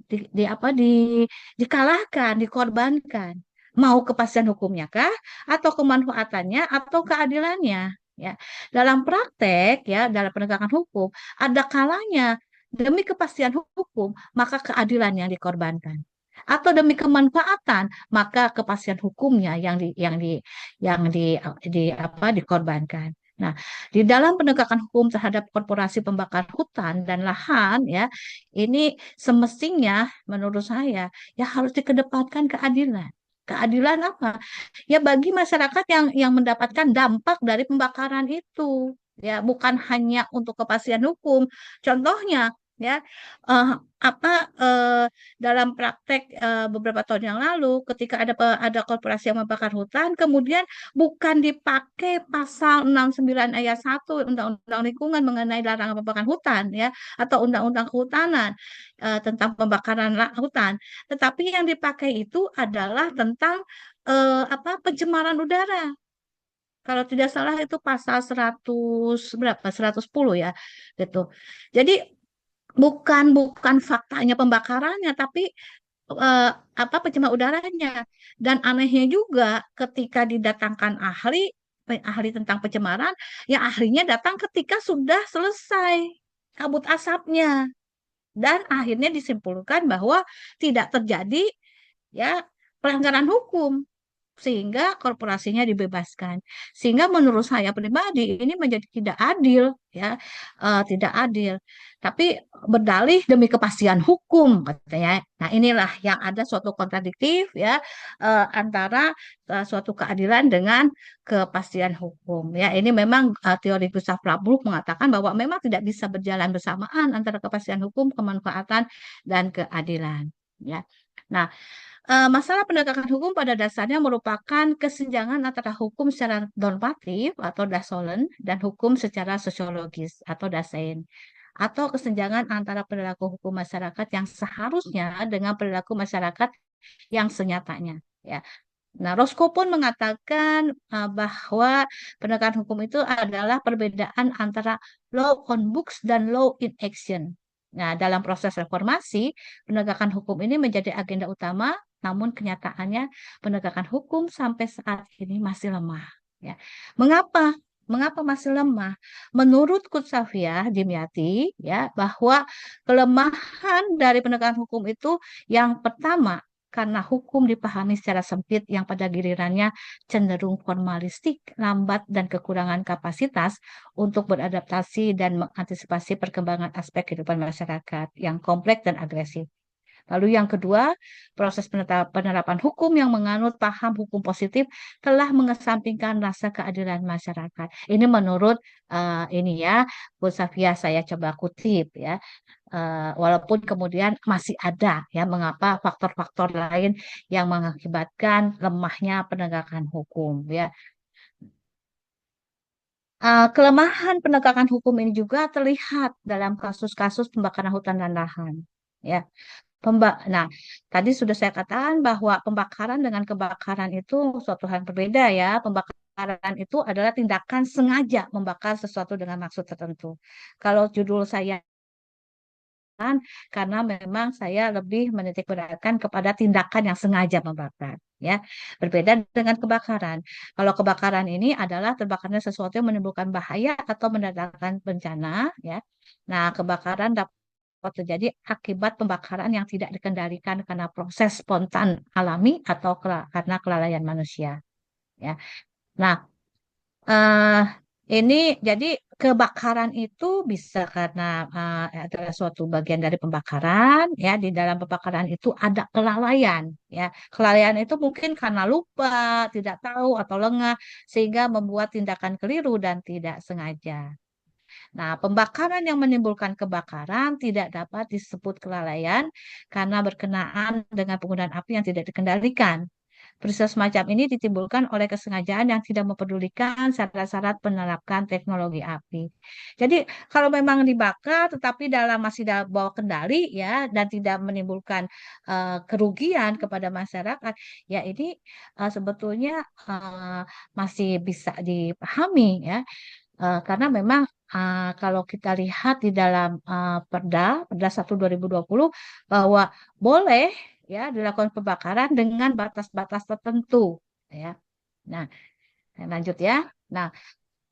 di apa dikalahkan, dikorbankan. Mau kepastian hukumnya kah atau kemanfaatannya atau keadilannya ya. Dalam praktek ya, dalam penegakan hukum ada kalanya demi kepastian hukum maka keadilan yang dikorbankan. Atau demi kemanfaatan maka kepastian hukumnya yang dikorbankan. Nah, di dalam penegakan hukum terhadap korporasi pembakar hutan dan lahan ya, ini semestinya menurut saya ya harus dikedepankan keadilan. Keadilan apa? Ya bagi masyarakat yang mendapatkan dampak dari pembakaran itu. Ya, bukan hanya untuk kepastian hukum. Contohnya ya. Eh, apa dalam praktek beberapa tahun yang lalu ketika ada korporasi yang membakar hutan, kemudian bukan dipakai pasal 69 ayat 1 Undang-Undang Lingkungan mengenai larangan pembakaran hutan, ya, atau Undang-Undang Kehutanan tentang pembakaran hutan, tetapi yang dipakai itu adalah tentang pencemaran udara. Kalau tidak salah itu pasal 100 berapa? 110 ya, gitu. Jadi bukan faktanya pembakarannya, tapi eh, pencemar udaranya. Dan anehnya juga ketika didatangkan ahli tentang pencemaran, ya ahlinya datang ketika sudah selesai kabut asapnya, dan akhirnya disimpulkan bahwa tidak terjadi, ya, pelanggaran hukum, sehingga korporasinya dibebaskan. Sehingga menurut saya pribadi ini menjadi tidak adil, ya, tidak adil. Tapi berdalih demi kepastian hukum katanya. Nah, inilah yang ada suatu kontradiktif, ya, antara suatu keadilan dengan kepastian hukum. Ya, ini memang teori Gustav Prabuk mengatakan bahwa memang tidak bisa berjalan bersamaan antara kepastian hukum, kemanfaatan, dan keadilan. Ya. Nah, masalah penegakan hukum pada dasarnya merupakan kesenjangan antara hukum secara normatif atau dasolen dan hukum secara sosiologis atau dasein, atau kesenjangan antara perilaku hukum masyarakat yang seharusnya dengan perilaku masyarakat yang senyatanya. Ya. Nah, Roscoe pun mengatakan bahwa penegakan hukum itu adalah perbedaan antara law on books dan law in action. Nah, dalam proses reformasi, penegakan hukum ini menjadi agenda utama, namun kenyataannya penegakan hukum sampai saat ini masih lemah. Ya. Mengapa? Mengapa masih lemah? Menurut Kutsavia Dimyati, ya, bahwa kelemahan dari penegakan hukum itu yang pertama karena hukum dipahami secara sempit yang pada gilirannya cenderung formalistik, lambat, dan kekurangan kapasitas untuk beradaptasi dan mengantisipasi perkembangan aspek kehidupan masyarakat yang kompleks dan agresif. Lalu yang kedua, proses penerapan hukum yang menganut paham hukum positif telah mengesampingkan rasa keadilan masyarakat. Ini menurut ini ya, Bu Safia, saya coba kutip ya. Walaupun kemudian masih ada ya mengapa faktor-faktor lain yang mengakibatkan lemahnya penegakan hukum, ya. Kelemahan penegakan hukum ini juga terlihat dalam kasus-kasus pembakaran hutan dan lahan, ya. Nah, tadi sudah saya katakan bahwa pembakaran dengan kebakaran itu suatu hal yang berbeda, ya. Pembakaran itu adalah tindakan sengaja membakar sesuatu dengan maksud tertentu. Kalau judul saya kan, karena memang saya lebih menitik beratkan kepada tindakan yang sengaja membakar, ya, berbeda dengan kebakaran. Kalau kebakaran ini adalah terbakarnya sesuatu yang menimbulkan bahaya atau mendatangkan bencana, ya. Nah, kebakaran dapat terjadi akibat pembakaran yang tidak dikendalikan karena proses spontan alami atau karena kelalaian manusia, ya. Nah, eh ini jadi kebakaran itu bisa karena adalah suatu bagian dari pembakaran, ya. Di dalam pembakaran itu ada kelalaian, ya. Kelalaian itu mungkin karena lupa, tidak tahu atau lengah sehingga membuat tindakan keliru dan tidak sengaja. Nah, pembakaran yang menimbulkan kebakaran tidak dapat disebut kelalaian karena berkenaan dengan penggunaan api yang tidak dikendalikan. Peristiwa semacam ini ditimbulkan oleh kesengajaan yang tidak mempedulikan syarat-syarat penerapkan teknologi api. Jadi kalau memang dibakar tetapi masih dalam bawah kendali, ya, dan tidak menimbulkan kerugian kepada masyarakat, ya ini sebetulnya eh, masih bisa dipahami, ya. Karena memang kalau kita lihat di dalam Perda 1 2020 bahwa boleh, ya, dilakukan pembakaran dengan batas-batas tertentu, ya. Nah, lanjut ya. Nah,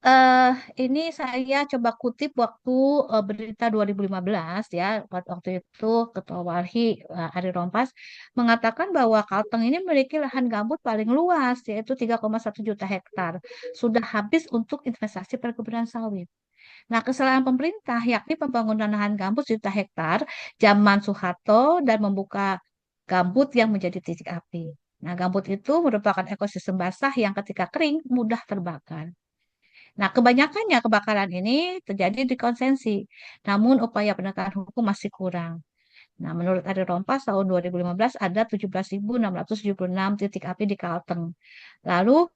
eh ini saya coba kutip waktu berita 2015, ya. Waktu itu Ketua Walhi Ari Rompas mengatakan bahwa Kalteng ini memiliki lahan gambut paling luas, yaitu 3,1 juta hektar. Sudah habis untuk investasi perkebunan sawit. Nah, kesalahan pemerintah yakni pembangunan lahan gambut juta hektar zaman Soeharto dan membuka gambut yang menjadi titik api. Nah, gambut itu merupakan ekosistem basah yang ketika kering mudah terbakar. Nah, kebanyakannya kebakaran ini terjadi di konsesi, namun upaya penegakan hukum masih kurang. Nah, menurut Ari Rompas tahun 2015 ada 17.676 titik api di Kalteng. Lalu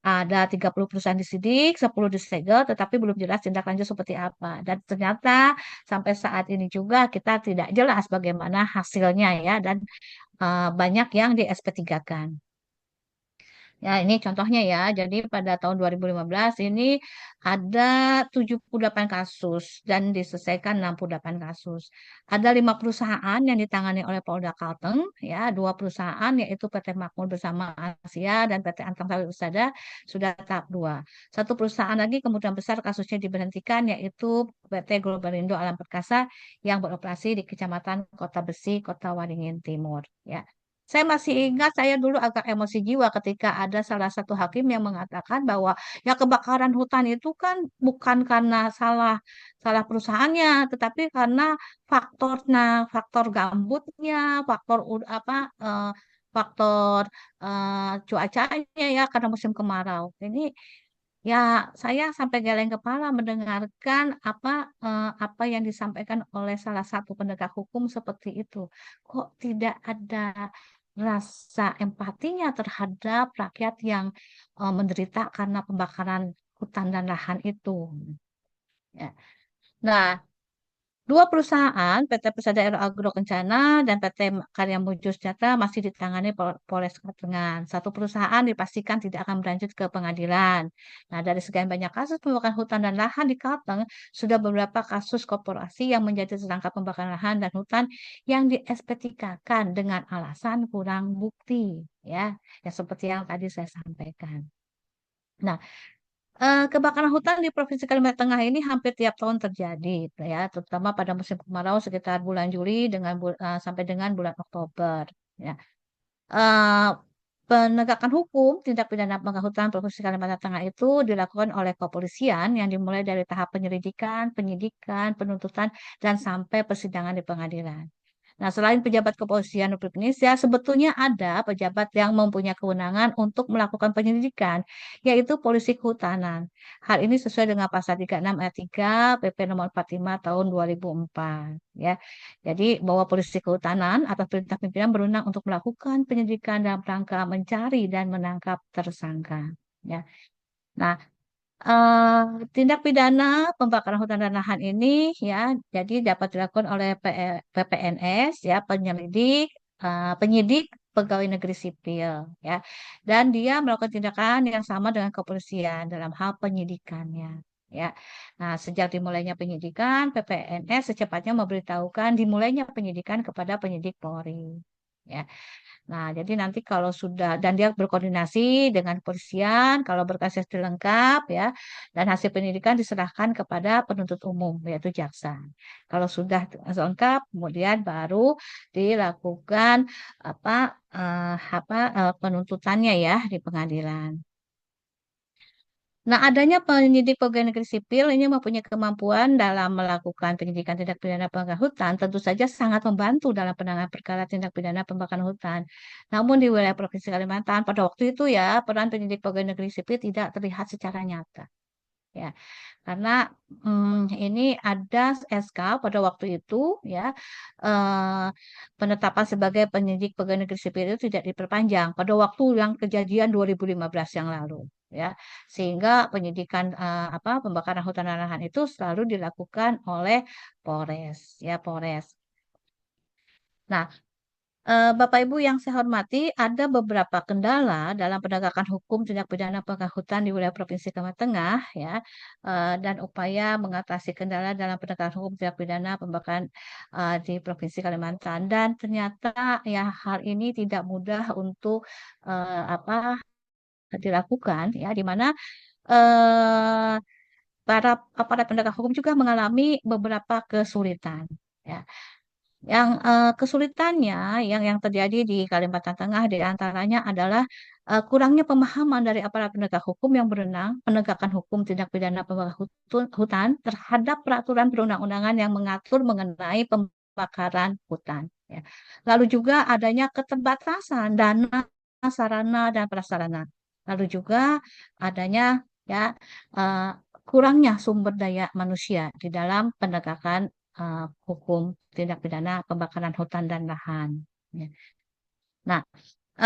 ada 30 perusahaan disidik, 10 disegel, tetapi belum jelas tindak lanjut seperti apa. Dan ternyata sampai saat ini juga kita tidak jelas bagaimana hasilnya ya, dan banyak yang di SP3-kan. Ya, ini contohnya ya. Jadi pada tahun 2015 ini ada 78 kasus dan diselesaikan 68 kasus. Ada 5 perusahaan yang ditangani oleh Polda Kalteng, ya, 2 perusahaan yaitu PT Makmur Bersama Asia dan PT Antang Sawit Usada sudah tahap 2. Satu perusahaan lagi kemungkinan besar kasusnya diberhentikan yaitu PT Globalindo Alam Perkasa yang beroperasi di Kecamatan Kota Besi, Kota Waringin Timur. Ya. Saya masih ingat saya dulu agak emosi jiwa ketika ada salah satu hakim yang mengatakan bahwa ya kebakaran hutan itu kan bukan karena salah salah perusahaannya, tetapi karena faktornya, faktor gambutnya, eh, faktor cuacanya ya karena musim kemarau. Ini ya saya sampai geleng kepala mendengarkan apa yang disampaikan oleh salah satu penegak hukum seperti itu. Kok tidak ada rasa empatinya terhadap rakyat yang menderita karena pembakaran hutan dan lahan itu. Ya. Nah, 2 perusahaan, PT Persada Aero Agro Kencana dan PT Karya Mujur Sejahtera masih ditangani Polres Katengan. Satu perusahaan dipastikan tidak akan berlanjut ke pengadilan. Nah, dari sekian banyak kasus pembakaran hutan dan lahan di Kalteng, sudah beberapa kasus korporasi yang menjadi tersangka pembakaran lahan dan hutan yang di SP3-kan dengan alasan kurang bukti, ya, yang seperti yang tadi saya sampaikan. Nah, kebakaran hutan di Provinsi Kalimantan Tengah ini hampir tiap tahun terjadi, ya, terutama pada musim kemarau sekitar bulan Juli sampai dengan bulan Oktober. Ya. Eh, Penegakan hukum tindak pidana pembakaran hutan Provinsi Kalimantan Tengah itu dilakukan oleh kepolisian yang dimulai dari tahap penyelidikan, penyidikan, penuntutan, dan sampai persidangan di pengadilan. Nah, selain pejabat kepolisian Republik Indonesia, sebetulnya ada pejabat yang mempunyai kewenangan untuk melakukan penyelidikan, yaitu polisi kehutanan. Hal ini sesuai dengan pasal 36 ayat 3 PP nomor 45 tahun 2004. Ya. Jadi, bahwa polisi kehutanan atau perintah pimpinan berwenang untuk melakukan penyelidikan dalam rangka mencari dan menangkap tersangka. Ya. Nah, tindak pidana pembakaran hutan dan lahan ini ya jadi dapat dilakukan oleh PPNS ya penyidik pegawai negeri sipil ya dan dia melakukan tindakan yang sama dengan kepolisian dalam hal penyidikannya ya. Nah, sejak dimulainya penyidikan PPNS secepatnya memberitahukan dimulainya penyidikan kepada penyidik Polri ya. Nah, jadi nanti kalau sudah dan dia berkoordinasi dengan kepolisian, kalau berkas sudah lengkap ya, dan hasil penyidikan diserahkan kepada penuntut umum yaitu jaksa. Kalau sudah lengkap, kemudian baru dilakukan apa penuntutannya ya di pengadilan. Nah, adanya penyidik pegawai negeri sipil ini mempunyai kemampuan dalam melakukan penyidikan tindak pidana pembakaran hutan, tentu saja sangat membantu dalam penanganan perkara tindak pidana pembakaran hutan. Namun di wilayah Provinsi Kalimantan pada waktu itu ya, peran penyidik pegawai negeri sipil tidak terlihat secara nyata. Ya, karena ini ada SK pada waktu itu ya eh, penetapan sebagai penyidik pegawai negeri sipil itu tidak diperpanjang pada waktu yang kejadian 2015 yang lalu ya sehingga penyidikan pembakaran hutan dan lahan itu selalu dilakukan oleh Polres ya Polres. Nah, Bapak Ibu yang saya hormati, ada beberapa kendala dalam penegakan hukum tindak pidana pembakaran hutan di wilayah Provinsi Kalimantan Tengah, ya, dan upaya mengatasi kendala dalam penegakan hukum tindak pidana pembakaran di Provinsi Kalimantan. Dan ternyata ya hal ini tidak mudah untuk dilakukan, ya, di mana eh, para aparat penegak hukum juga mengalami beberapa kesulitan. Ya. Yang kesulitannya yang terjadi di Kalimantan Tengah di antaranya adalah kurangnya pemahaman dari aparat penegak hukum yang berenang penegakan hukum tindak pidana pembakaran hutan terhadap peraturan perundang-undangan yang mengatur mengenai pembakaran hutan. Ya. Lalu juga adanya keterbatasan dana, sarana dan prasarana. Lalu juga adanya ya eh, kurangnya sumber daya manusia di dalam penegakan hukum tindak pidana pembakaran hutan dan lahan. Ya. Nah,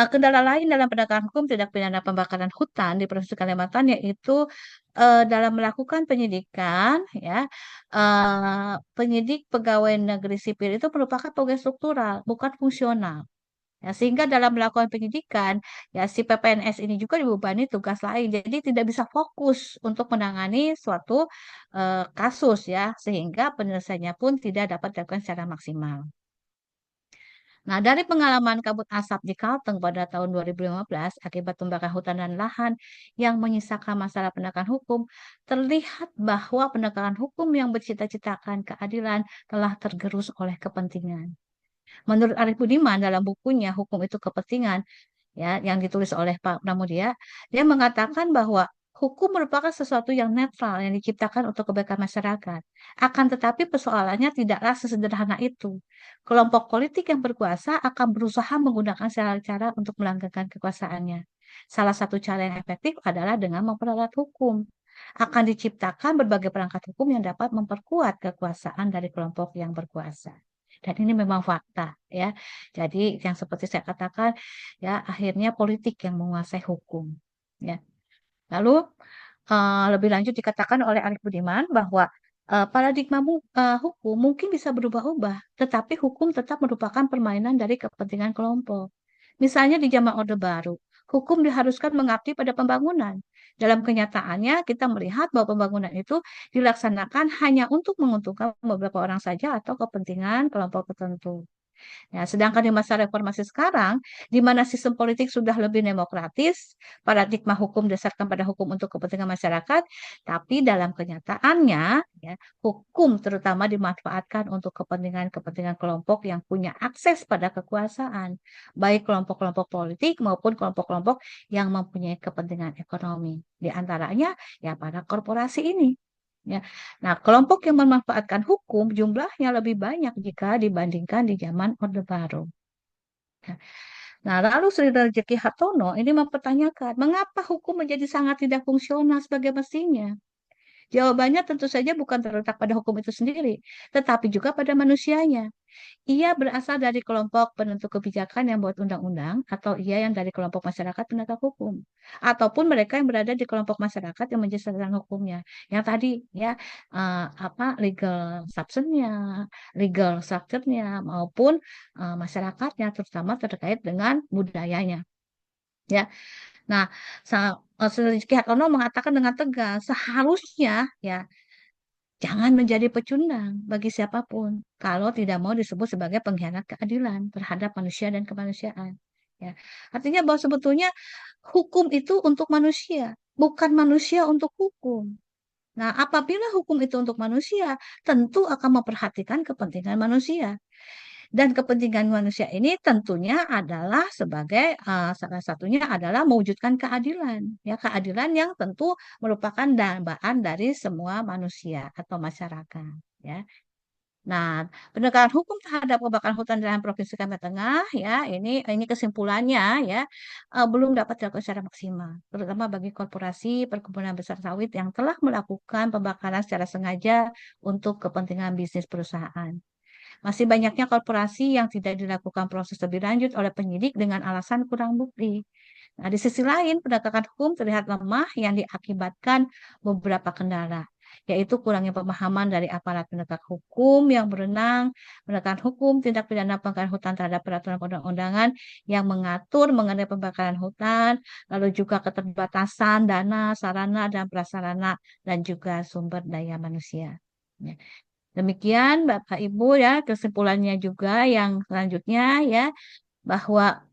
kendala lain dalam penegakan hukum tindak pidana pembakaran hutan di Provinsi Kalimantan yaitu dalam melakukan penyidikan, ya, penyidik pegawai negeri sipil itu merupakan pegawai struktural, bukan fungsional. Ya, sehingga dalam melakukan penyidikan, ya si PPNS ini juga dibebani tugas lain, jadi tidak bisa fokus untuk menangani suatu kasus, ya, sehingga penyelesaiannya pun tidak dapat dilakukan secara maksimal. Nah, dari pengalaman kabut asap di Kalteng pada tahun 2015 akibat pembakaran hutan dan lahan yang menyisakan masalah penegakan hukum, terlihat bahwa penegakan hukum yang bercita-citakan keadilan telah tergerus oleh kepentingan. Menurut Arif Budiman dalam bukunya Hukum Itu Kepentingan, ya, yang ditulis oleh Pak Pramudia, dia mengatakan bahwa hukum merupakan sesuatu yang netral yang diciptakan untuk kebaikan masyarakat. Akan tetapi persoalannya tidaklah sesederhana itu. Kelompok politik yang berkuasa akan berusaha menggunakan segala cara untuk melanggengkan kekuasaannya. Salah satu cara yang efektif adalah dengan memperalat hukum. Akan diciptakan berbagai perangkat hukum yang dapat memperkuat kekuasaan dari kelompok yang berkuasa. Dan ini memang fakta, ya. Jadi yang seperti saya katakan, ya, akhirnya politik yang menguasai hukum, ya. Lalu lebih lanjut dikatakan oleh Arif Budiman bahwa paradigma hukum mungkin bisa berubah-ubah, tetapi hukum tetap merupakan permainan dari kepentingan kelompok. Misalnya di zaman Orde Baru, hukum diharuskan mengabdi pada pembangunan. Dalam kenyataannya, kita melihat bahwa pembangunan itu dilaksanakan hanya untuk menguntungkan beberapa orang saja atau kepentingan kelompok tertentu. Ya, sedangkan di masa reformasi sekarang, di mana sistem politik sudah lebih demokratis, paradigma hukum dasarkan pada hukum untuk kepentingan masyarakat, tapi dalam kenyataannya, ya, hukum terutama dimanfaatkan untuk kepentingan-kepentingan kelompok yang punya akses pada kekuasaan, baik kelompok-kelompok politik maupun kelompok-kelompok yang mempunyai kepentingan ekonomi. Di antaranya, ya, para korporasi ini. Ya. Nah, kelompok yang memanfaatkan hukum jumlahnya lebih banyak jika dibandingkan di zaman Orde Baru. Nah, lalu Sri Rejeki Hartono ini mempertanyakan, mengapa hukum menjadi sangat tidak fungsional sebagai mestinya? Jawabannya tentu saja bukan terletak pada hukum itu sendiri, tetapi juga pada manusianya. Ia berasal dari kelompok penentu kebijakan yang buat undang-undang, atau ia yang dari kelompok masyarakat penegak hukum, ataupun mereka yang berada di kelompok masyarakat yang menjadi sasaran hukumnya. Yang tadi, ya, apa, legal substance-nya, legal structure-nya, maupun masyarakatnya, terutama terkait dengan budayanya. Ya, nah, Sedikit Hartono mengatakan dengan tegas, seharusnya, ya, jangan menjadi pecundang bagi siapapun kalau tidak mau disebut sebagai pengkhianat keadilan terhadap manusia dan kemanusiaan. Ya. Artinya bahwa sebetulnya hukum itu untuk manusia, bukan manusia untuk hukum. Nah, apabila hukum itu untuk manusia, tentu akan memperhatikan kepentingan manusia. Dan kepentingan manusia ini tentunya adalah sebagai salah satunya adalah mewujudkan keadilan, ya, keadilan yang tentu merupakan dambaan dari semua manusia atau masyarakat, ya. Nah, penegakan hukum terhadap kebakaran hutan dalam Provinsi Kalimantan Tengah, ya, ini kesimpulannya, ya, belum dapat dilakukan secara maksimal, terutama bagi korporasi perkebunan besar sawit yang telah melakukan pembakaran secara sengaja untuk kepentingan bisnis perusahaan. Masih banyaknya korporasi yang tidak dilakukan proses lebih lanjut oleh penyidik dengan alasan kurang bukti. Nah, di sisi lain, penegakan hukum terlihat lemah yang diakibatkan beberapa kendala, yaitu kurangnya pemahaman dari aparat penegak hukum yang berenang, penegakan hukum tindak pidana pembakaran hutan terhadap peraturan perundang-undangan yang mengatur mengenai pembakaran hutan, lalu juga keterbatasan dana, sarana, dan prasarana, dan juga sumber daya manusia. Ya. Demikian Bapak Ibu, ya, kesimpulannya juga yang selanjutnya, ya, bahwa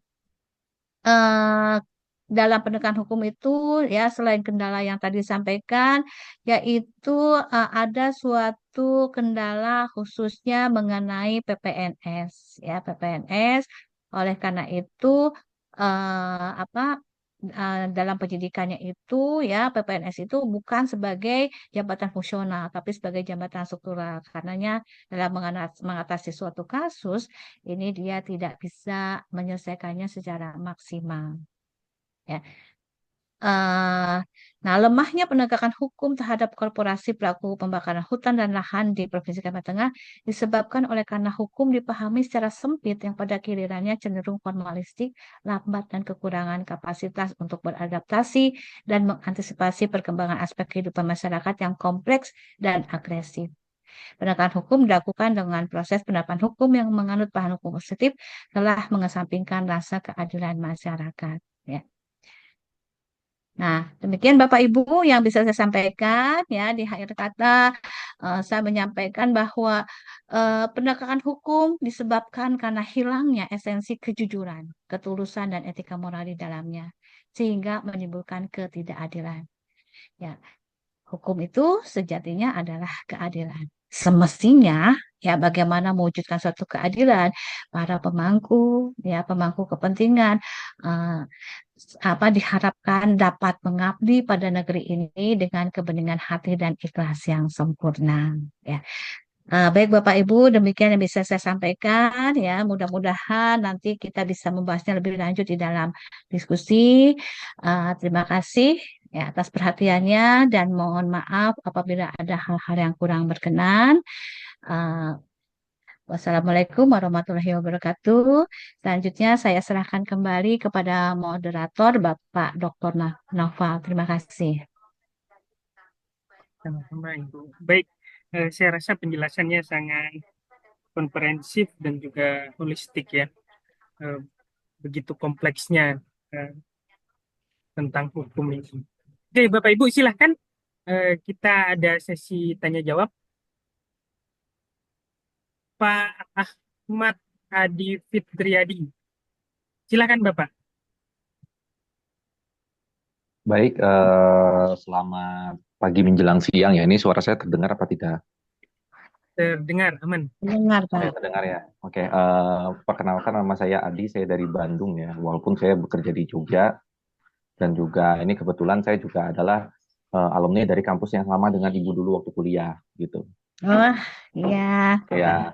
eh, dalam penegakan hukum itu, ya, selain kendala yang tadi disampaikan, yaitu ada suatu kendala khususnya mengenai PPNS, ya, PPNS. Oleh karena itu apa, dalam penyidikannya itu, ya, PPNS itu bukan sebagai jabatan fungsional tapi sebagai jabatan struktural. Karenanya dalam mengatasi suatu kasus ini dia tidak bisa menyelesaikannya secara maksimal. Ya. Eh, nah, lemahnya penegakan hukum terhadap korporasi pelaku pembakaran hutan dan lahan di Provinsi Kalimantan Tengah disebabkan oleh karena hukum dipahami secara sempit yang pada gilirannya cenderung formalistik, lambat dan kekurangan kapasitas untuk beradaptasi dan mengantisipasi perkembangan aspek kehidupan masyarakat yang kompleks dan agresif. Penegakan hukum dilakukan dengan proses penerapan hukum yang menganut paham hukum positif telah mengesampingkan rasa keadilan masyarakat. Ya. Nah, demikian Bapak Ibu yang bisa saya sampaikan ya di akhir kata saya menyampaikan bahwa penegakan hukum disebabkan karena hilangnya esensi kejujuran, ketulusan dan etika moral di dalamnya sehingga menimbulkan ketidakadilan. Ya, hukum itu sejatinya adalah keadilan. Semestinya ya bagaimana mewujudkan suatu keadilan para pemangku kepentingan eh, diharapkan dapat mengabdi pada negeri ini dengan kebeningan hati dan ikhlas yang sempurna ya. Baik Bapak Ibu, demikian yang bisa saya sampaikan ya. Mudah-mudahan nanti kita bisa membahasnya lebih lanjut di dalam diskusi. Terima kasih ya atas perhatiannya dan mohon maaf apabila ada hal-hal yang kurang berkenan. Uh, Wassalamualaikum warahmatullahi wabarakatuh. Selanjutnya saya serahkan kembali kepada moderator Bapak Dr. Naufal. Terima kasih. Sama-sama Ibu. Baik, saya rasa penjelasannya sangat komprehensif dan juga holistik ya. Eh, Begitu kompleksnya eh, tentang hukum ini. Oke, Bapak Ibu silahkan kita ada sesi tanya jawab. Pak Ahmad Adi Fitriadi. Silakan Bapak. Baik, selamat pagi menjelang siang ya. Ini suara saya terdengar apa tidak? Terdengar aman. Dengar, Oh ya, Pak. terdengar ya. Oke, perkenalkan nama saya Adi, saya dari Bandung ya. Walaupun saya bekerja di Jogja dan juga ini kebetulan saya juga adalah alumni dari kampus yang sama dengan Ibu dulu waktu kuliah gitu. Oh, iya. Ya,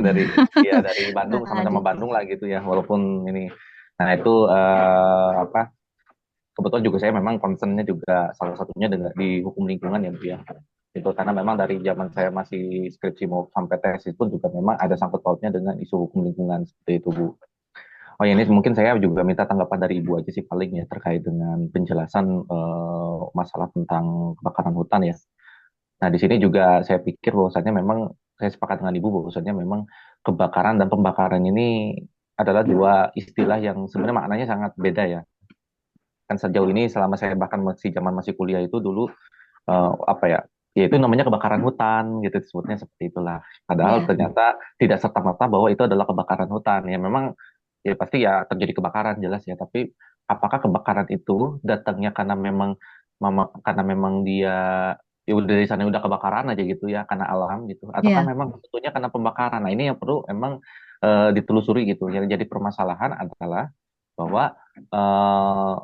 dari dari Bandung Pak sama-sama Adi. Bandung lah gitu ya. Walaupun ini, nah itu apa? Kebetulan juga saya memang concernnya juga salah satunya dengan di hukum lingkungan ya Bu ya. Itu karena memang dari zaman saya masih skripsi mau sampai tesis pun juga memang ada sangkut pautnya dengan isu hukum lingkungan seperti itu Bu. Oh ya ini mungkin saya juga minta tanggapan dari Ibu aja sih paling ya terkait dengan penjelasan masalah tentang kebakaran hutan ya. Nah di sini juga saya pikir bahwasannya memang saya sepakat dengan Ibu bahwasannya memang kebakaran dan pembakaran ini adalah dua istilah yang sebenarnya maknanya sangat beda ya. Kan sejauh ini selama saya bahkan masih zaman masih kuliah itu dulu apa ya, ya itu namanya kebakaran hutan gitu disebutnya seperti itulah. Padahal Iya, ternyata tidak serta-merta bahwa itu adalah kebakaran hutan. Ya memang ya pasti ya terjadi kebakaran jelas ya, tapi apakah kebakaran itu datangnya karena memang dia ya udah dari sana udah kebakaran aja gitu ya karena alam gitu, ataukah iya, memang sebetulnya karena pembakaran. Nah ini yang perlu emang ditelusuri gitu. Yang jadi permasalahan adalah bahwa eh,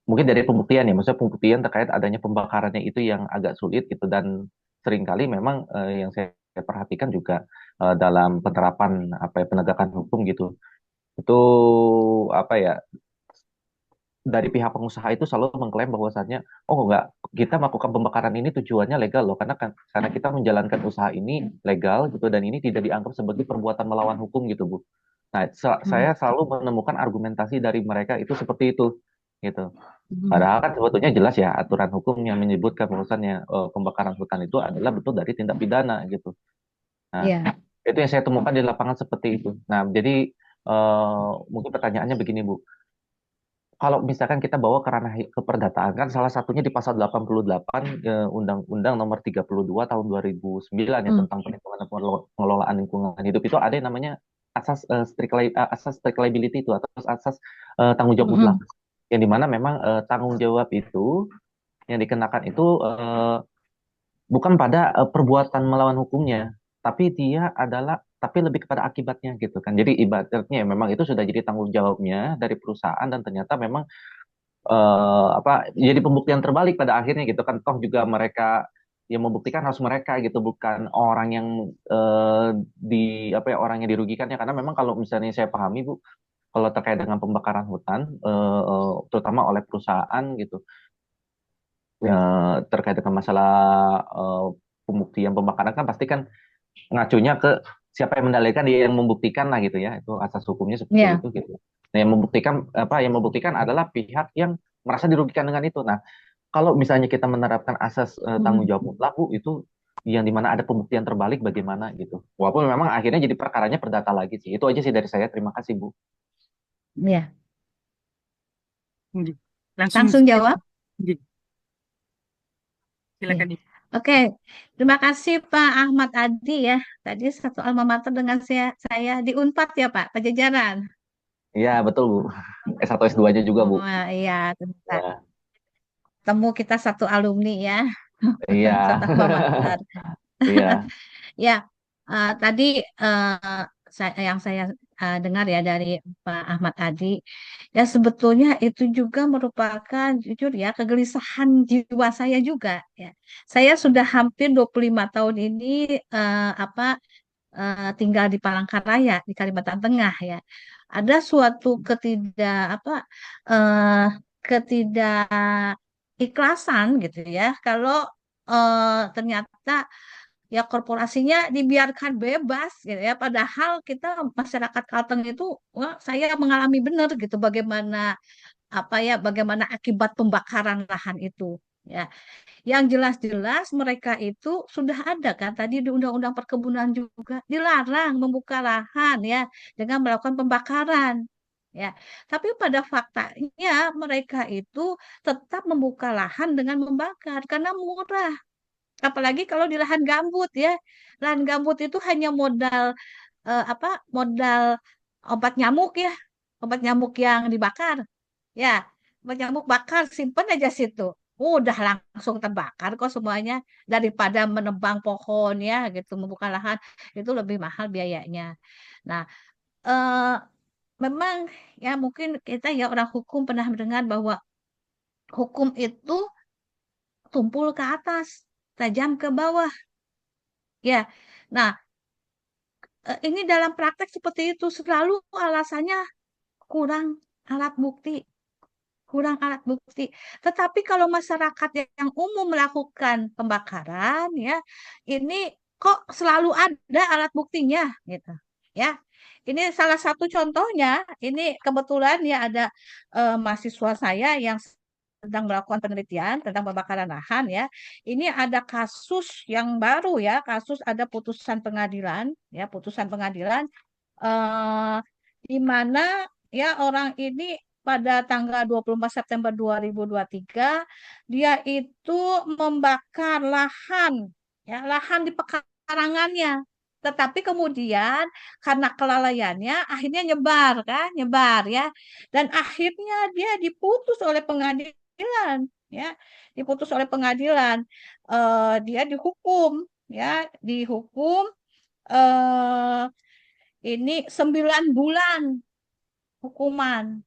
mungkin dari pembuktian ya, maksudnya pembuktian terkait adanya pembakarannya itu yang agak sulit gitu dan seringkali memang yang saya perhatikan juga dalam penerapan apa ya penegakan hukum gitu itu apa ya dari pihak pengusaha itu selalu mengklaim bahwasannya oh enggak kita melakukan pembakaran ini tujuannya legal loh karena kita menjalankan usaha ini legal gitu dan ini tidak dianggap sebagai perbuatan melawan hukum gitu Bu. Nah, hmm, saya selalu menemukan argumentasi dari mereka itu seperti itu gitu. hmm, Padahal kan sebetulnya jelas ya aturan hukum yang menyebutkan bahwasannya pembakaran hutan itu adalah bentuk dari tindak pidana gitu. Nah, iya, itu yang saya temukan di lapangan seperti itu. Nah, jadi mungkin pertanyaannya begini Bu, kalau misalkan kita bawa ke ranah keperdataan kan salah satunya di pasal 88 Undang-Undang Nomor 32 Tahun 2009 ya hmm, tentang perlindungan dan pengelolaan lingkungan hidup itu ada yang namanya asas strict liability itu atau asas tanggung jawab mutlak hmm, yang dimana memang tanggung jawab itu yang dikenakan itu bukan pada perbuatan melawan hukumnya, tapi dia adalah tapi lebih kepada akibatnya gitu kan. Jadi ibaratnya memang itu sudah jadi tanggung jawabnya dari perusahaan dan ternyata memang apa jadi pembuktian terbalik pada akhirnya gitu kan. Toh juga mereka yang membuktikan harus mereka gitu bukan orang yang di apa ya orang yang dirugikannya karena memang kalau misalnya saya pahami Bu kalau terkait dengan pembakaran hutan, terutama oleh perusahaan gitu, ya, terkait dengan masalah eh, pembuktian pembakaran kan pasti kan ngacunya ke siapa yang mendalilkan, dia yang membuktikan lah gitu ya, itu asas hukumnya seperti Ya. itu gitu. Nah, yang membuktikan adalah pihak yang merasa dirugikan dengan itu. Nah, kalau misalnya kita menerapkan asas tanggung Mm. jawab mutlak Bu, itu yang dimana ada pembuktian terbalik bagaimana gitu. Walaupun memang akhirnya jadi perkaranya perdata lagi sih. Itu aja sih dari saya. Terima kasih Bu. Ya. Nggih. Langsung Langsung jawab. nggih, Ya. silakan Ibu. Oke, terima kasih Pak Ahmad Adi ya. Tadi satu alma mater dengan saya di Unpad ya Pak, Pajajaran. Iya, betul Bu. S1 S2-nya juga Bu. Oh iya, ternyata Ya, temu kita satu alumni ya, iya, satu alma mater. iya, Ya, tadi yang saya dengar ya dari Pak Ahmad Adi, ya sebetulnya itu juga merupakan jujur ya kegelisahan jiwa saya juga ya. Saya sudah hampir 25 tahun ini apa tinggal di Palangkaraya di Kalimantan Tengah ya. Ada suatu eh, ketidakikhlasan gitu ya kalau ternyata ya korporasinya dibiarkan bebas gitu ya. Padahal kita masyarakat Kalteng itu, wah, saya mengalami benar gitu bagaimana akibat pembakaran lahan itu. Ya, yang jelas-jelas mereka itu sudah ada kan tadi di Undang-Undang Perkebunan juga dilarang membuka lahan ya dengan melakukan pembakaran. Ya, tapi pada faktanya mereka itu tetap membuka lahan dengan membakar karena murah. Apalagi kalau di lahan gambut ya. Lahan gambut itu hanya modal obat nyamuk ya. Obat nyamuk yang dibakar. Ya, obat nyamuk bakar simpen aja situ. Udah langsung terbakar kok semuanya daripada menebang pohon ya gitu membuka lahan itu lebih mahal biayanya. Nah, eh, memang ya mungkin kita ya orang hukum pernah mendengar bahwa hukum itu tumpul ke atas, tajam ke bawah. Ya, nah ini dalam praktek seperti itu selalu alasannya kurang alat bukti, kurang alat bukti. Tetapi kalau masyarakat yang umum melakukan pembakaran, ya, ini kok selalu ada alat buktinya, gitu. Ya, ini salah satu contohnya. Ini kebetulan ya ada mahasiswa saya yang sedang melakukan penelitian tentang pembakaran lahan ya. Ini ada kasus yang baru ya, kasus ada putusan pengadilan ya, putusan pengadilan eh, di mana ya orang ini pada tanggal 24 September 2023 dia itu membakar lahan ya, lahan di pekarangannya. Tetapi kemudian karena kelalaiannya akhirnya nyebar kan, nyebar ya. Dan akhirnya dia diputus oleh pengadilan ya, diputus oleh pengadilan. Dia dihukum ya, dihukum eh ini 9 bulan hukuman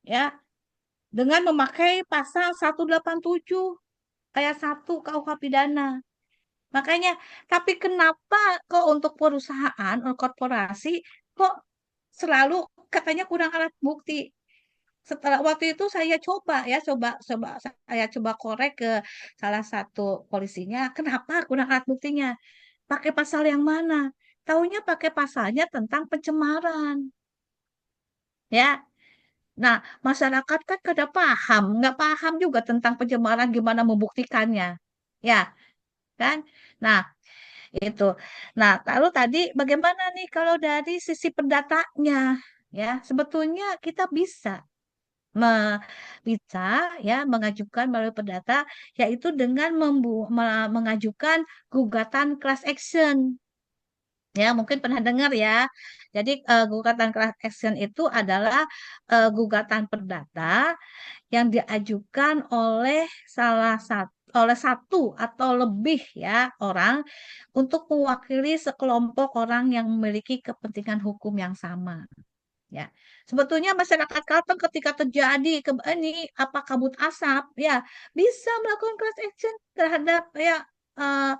ya dengan memakai pasal 187 ayat 1 KUH pidana. Makanya, tapi kenapa kok untuk perusahaan atau korporasi kok selalu katanya kurang alat bukti? Setelah waktu itu saya coba ya, saya coba korek ke salah satu polisinya, kenapa kurang alat buktinya? Pakai pasal yang mana? Taunya pakai pasalnya tentang pencemaran. Ya, nah, masyarakat kan kada paham, nggak paham juga tentang pencemaran gimana membuktikannya. Ya, kan? Nah, itu. Nah, lalu tadi bagaimana nih kalau dari sisi pendatanya? Ya, sebetulnya kita me- bisa ya mengajukan melalui perdata yaitu dengan mengajukan gugatan class action. Ya, mungkin pernah dengar ya. Jadi gugatan class action itu adalah gugatan perdata yang diajukan oleh oleh satu atau lebih ya orang untuk mewakili sekelompok orang yang memiliki kepentingan hukum yang sama. Ya, sebetulnya masyarakat Kalteng ketika terjadi ini apa kabut asap, ya bisa melakukan class action terhadap ya eh,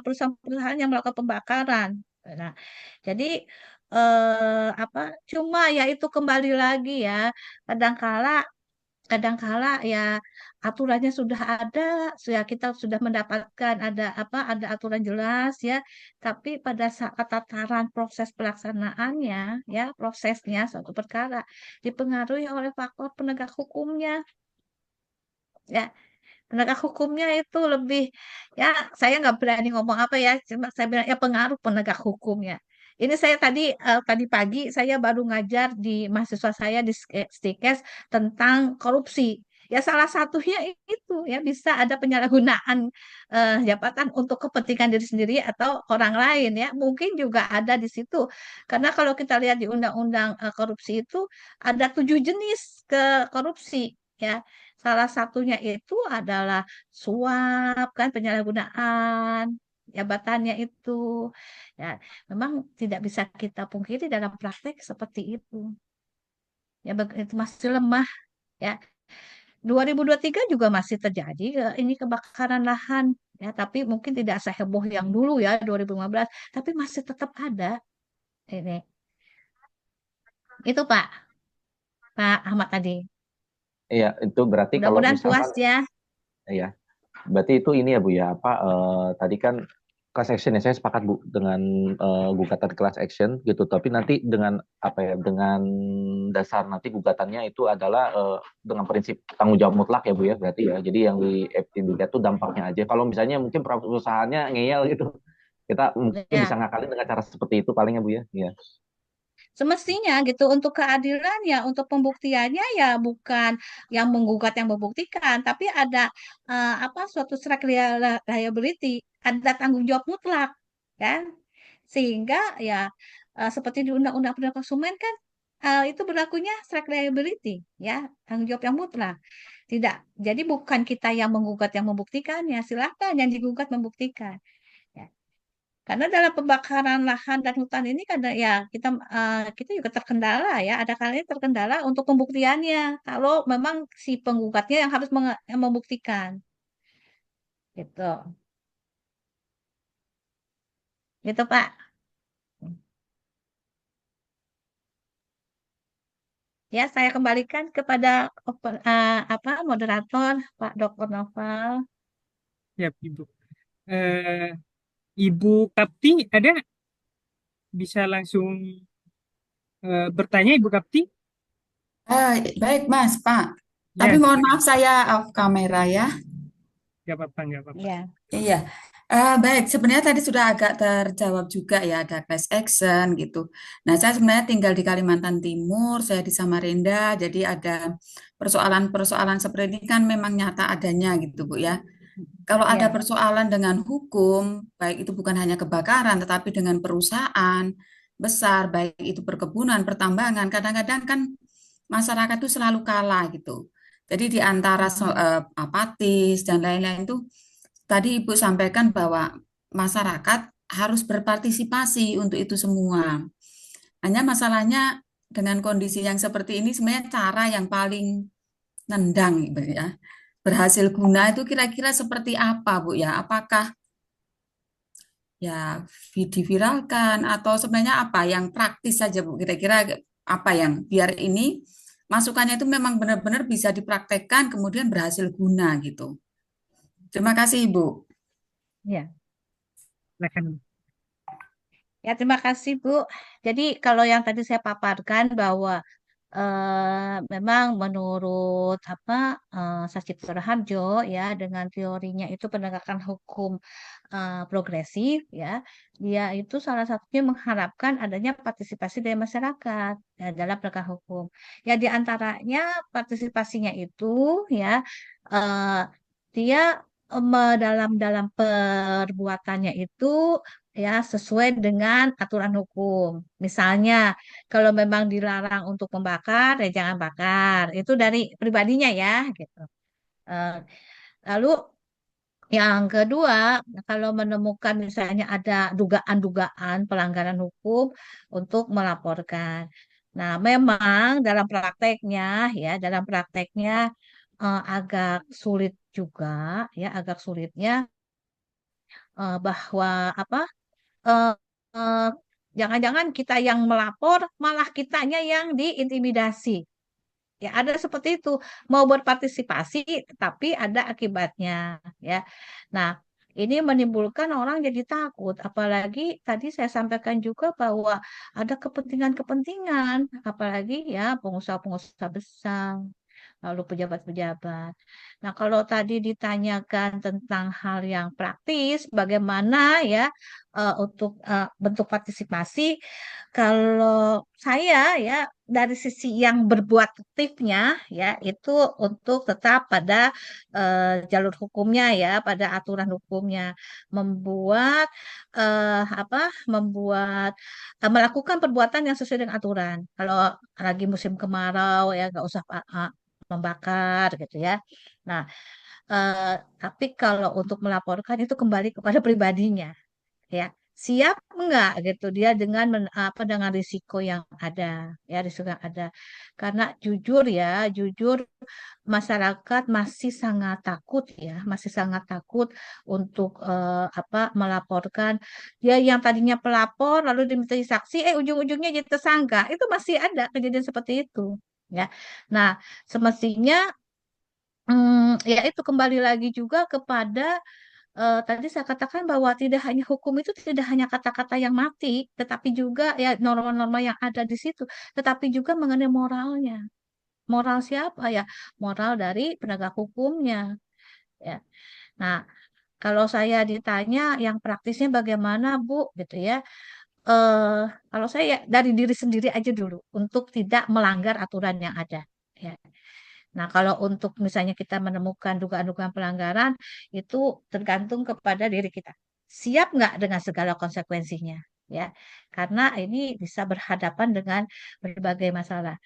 perusahaan-perusahaan yang melakukan pembakaran. Nah, jadi apa cuma ya itu kembali lagi ya kadangkala kadangkala ya aturannya sudah ada ya kita sudah mendapatkan ada aturan jelas ya tapi pada saat tataran proses pelaksanaannya ya prosesnya suatu perkara dipengaruhi oleh faktor penegak hukumnya ya penegak hukumnya itu lebih ya saya nggak berani ngomong apa ya cuma saya bilang ya pengaruh penegak hukumnya ini saya tadi pagi saya baru ngajar di mahasiswa saya di Stikes tentang korupsi ya salah satunya itu ya bisa ada penyalahgunaan jabatan untuk kepentingan diri sendiri atau orang lain ya mungkin juga ada di situ karena kalau kita lihat di undang-undang korupsi itu ada 7 jenis ke korupsi ya. Salah satunya itu adalah suap, kan penyalahgunaan jabatannya itu. Ya, memang tidak bisa kita pungkiri dalam praktek seperti itu. Ya, itu masih lemah. Ya, 2023 juga masih terjadi ini kebakaran lahan. Ya, tapi mungkin tidak seheboh yang dulu ya 2015, tapi masih tetap ada. Ini itu Pak Ahmad tadi. Iya, itu berarti kalau Mudah-mudahan puas misalkan, ya. ya, berarti itu ini ya Bu ya, apa tadi kan class action ya, saya sepakat Bu dengan gugatan class action gitu, tapi nanti dengan apa ya, dengan dasar nanti gugatannya itu adalah dengan prinsip tanggung jawab mutlak ya Bu ya, berarti ya, jadi yang dilihat tuh dampaknya aja. Kalau misalnya mungkin perusahaannya ngeyel gitu, kita mungkin bisa Ya, ngakalin dengan cara seperti itu paling ya Bu ya. Iya. semestinya gitu untuk keadilan ya untuk pembuktiannya ya bukan yang menggugat yang membuktikan tapi ada apa suatu track liability ada tanggung jawab mutlak kan sehingga ya seperti di Undang-Undang Perlindungan Konsumen kan itu berlakunya track liability ya tanggung jawab yang mutlak tidak jadi bukan kita yang menggugat yang membuktikannya silakan yang digugat membuktikan. Ya. Karena dalam pembakaran lahan dan hutan ini kan ya kita juga terkendala ya, ada kalanya terkendala untuk pembuktiannya. Kalau memang si penggugatnya yang harus yang membuktikan, gitu, gitu Pak. Ya saya kembalikan kepada apa moderator Pak Dr. Novel. Ya, Ibu. Eh, Ibu Kapti ada bisa langsung bertanya Ibu Kapti? Baik, Mas, Pak. Tapi Ya, mohon maaf silakan. saya off kamera ya. Nggak apa-apa, nggak apa-apa. Ya, Iya. Baik, sebenarnya tadi sudah agak terjawab juga ya, ada class action gitu. Nah, saya sebenarnya tinggal di Kalimantan Timur, saya di Samarinda, jadi ada persoalan-persoalan seperti ini kan memang nyata adanya gitu, Bu ya. Kalau ada ya, persoalan dengan hukum, baik itu bukan hanya kebakaran, tetapi dengan perusahaan besar, baik itu perkebunan, pertambangan, kadang-kadang kan masyarakat itu selalu kalah gitu. Jadi di antara apatis dan lain-lain itu, tadi Ibu sampaikan bahwa masyarakat harus berpartisipasi untuk itu semua. Hanya masalahnya dengan kondisi yang seperti ini, sebenarnya cara yang paling nendang gitu ya berhasil guna itu kira-kira seperti apa, Bu ya? Apakah ya diviralkan atau sebenarnya apa yang praktis saja, Bu? Kira-kira apa yang biar ini masukannya itu memang benar-benar bisa dipraktekkan kemudian berhasil guna gitu. Terima kasih, Ibu. ya. Silakan. Ya, terima kasih, Bu. Jadi kalau yang tadi saya paparkan bahwa memang menurut Sachitro Harjo ya dengan teorinya itu penegakan hukum progresif ya dia itu salah satunya mengharapkan adanya partisipasi dari masyarakat ya, dalam penegakan hukum ya di antaranya partisipasinya itu ya eh, dia dalam dalam perbuatannya itu ya sesuai dengan aturan hukum misalnya kalau memang dilarang untuk membakar, ya jangan bakar. Itu dari pribadinya ya, gitu. Eh, Lalu yang kedua, kalau menemukan misalnya ada dugaan-dugaan pelanggaran hukum untuk melaporkan. Nah, memang dalam prakteknya agak sulit juga, ya, agak sulitnya bahwa apa? eh, eh, Jangan-jangan kita yang melapor, malah kitanya yang diintimidasi. Ya, ada seperti itu. Mau berpartisipasi, tapi ada akibatnya. Ya, nah ini menimbulkan orang jadi takut. Apalagi tadi saya sampaikan juga bahwa ada kepentingan-kepentingan, apalagi ya pengusaha-pengusaha besar, lalu pejabat-pejabat. Nah, kalau tadi ditanyakan tentang hal yang praktis, bagaimana ya untuk bentuk partisipasi, kalau saya ya dari sisi yang berbuat aktifnya ya itu untuk tetap pada jalur hukumnya ya, pada aturan hukumnya, membuat apa, membuat melakukan perbuatan yang sesuai dengan aturan. Kalau lagi musim kemarau ya nggak usah membakar gitu ya. Nah, eh, tapi kalau untuk melaporkan itu kembali kepada pribadinya, ya. Siap enggak gitu dia dengan apa dengan risiko yang ada, ya risiko yang ada. Karena jujur ya, jujur masyarakat masih sangat takut ya, masih sangat takut untuk apa melaporkan dia yang tadinya pelapor lalu diminta saksi, ujung-ujungnya jadi tersangka. Itu masih ada kejadian seperti itu, ya. Nah, semestinya ya itu kembali lagi juga kepada tadi saya katakan bahwa tidak hanya hukum itu tidak hanya kata-kata yang mati, tetapi juga ya norma-norma yang ada di situ, tetapi juga mengenai moralnya. Moral siapa ya? Moral dari penegak hukumnya. Ya. Nah, kalau saya ditanya yang praktisnya bagaimana, Bu, gitu ya. Eh, Kalau saya ya dari diri sendiri aja dulu untuk tidak melanggar aturan yang ada. Ya. Nah, kalau untuk misalnya kita menemukan dugaan-dugaan pelanggaran, itu tergantung kepada diri kita. Siap nggak dengan segala konsekuensinya? Ya, karena ini bisa berhadapan dengan berbagai masalah.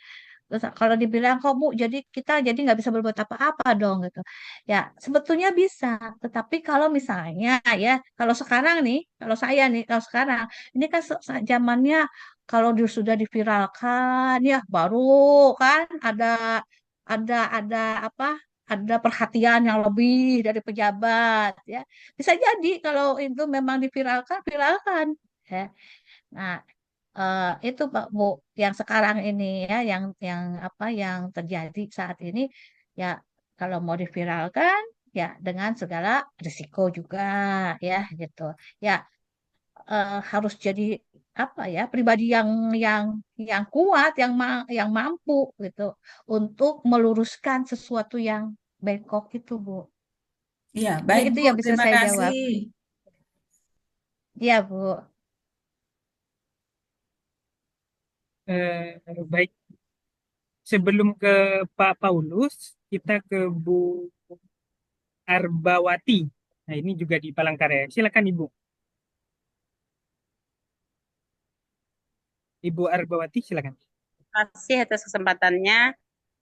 Terus kalau dibilang kok Bu, jadi kita jadi nggak bisa berbuat apa-apa dong gitu. Ya, sebetulnya bisa. Tetapi kalau misalnya ya, kalau sekarang nih, kalau saya nih, kalau sekarang ini kan zamannya kalau sudah diviralkan ya baru kan ada apa? Ada perhatian yang lebih dari pejabat ya. Bisa jadi kalau itu memang diviralkan, viralkan ya. Nah, itu Pak Bu yang sekarang ini ya yang apa yang terjadi saat ini ya kalau mau diviralkan ya dengan segala risiko juga ya gitu. Ya harus jadi apa ya pribadi yang yang kuat yang mampu gitu untuk meluruskan sesuatu yang bengkok itu Bu. Ya, Ya baik itu Bu, yang bisa terima saya kasih. jawab. Ya Bu. Baik, sebelum ke Pak Paulus, kita ke Bu Arbawati. Nah, ini juga di Palangkaraya. Silakan Ibu. Ibu Arbawati, silakan. Kasih atas kesempatannya.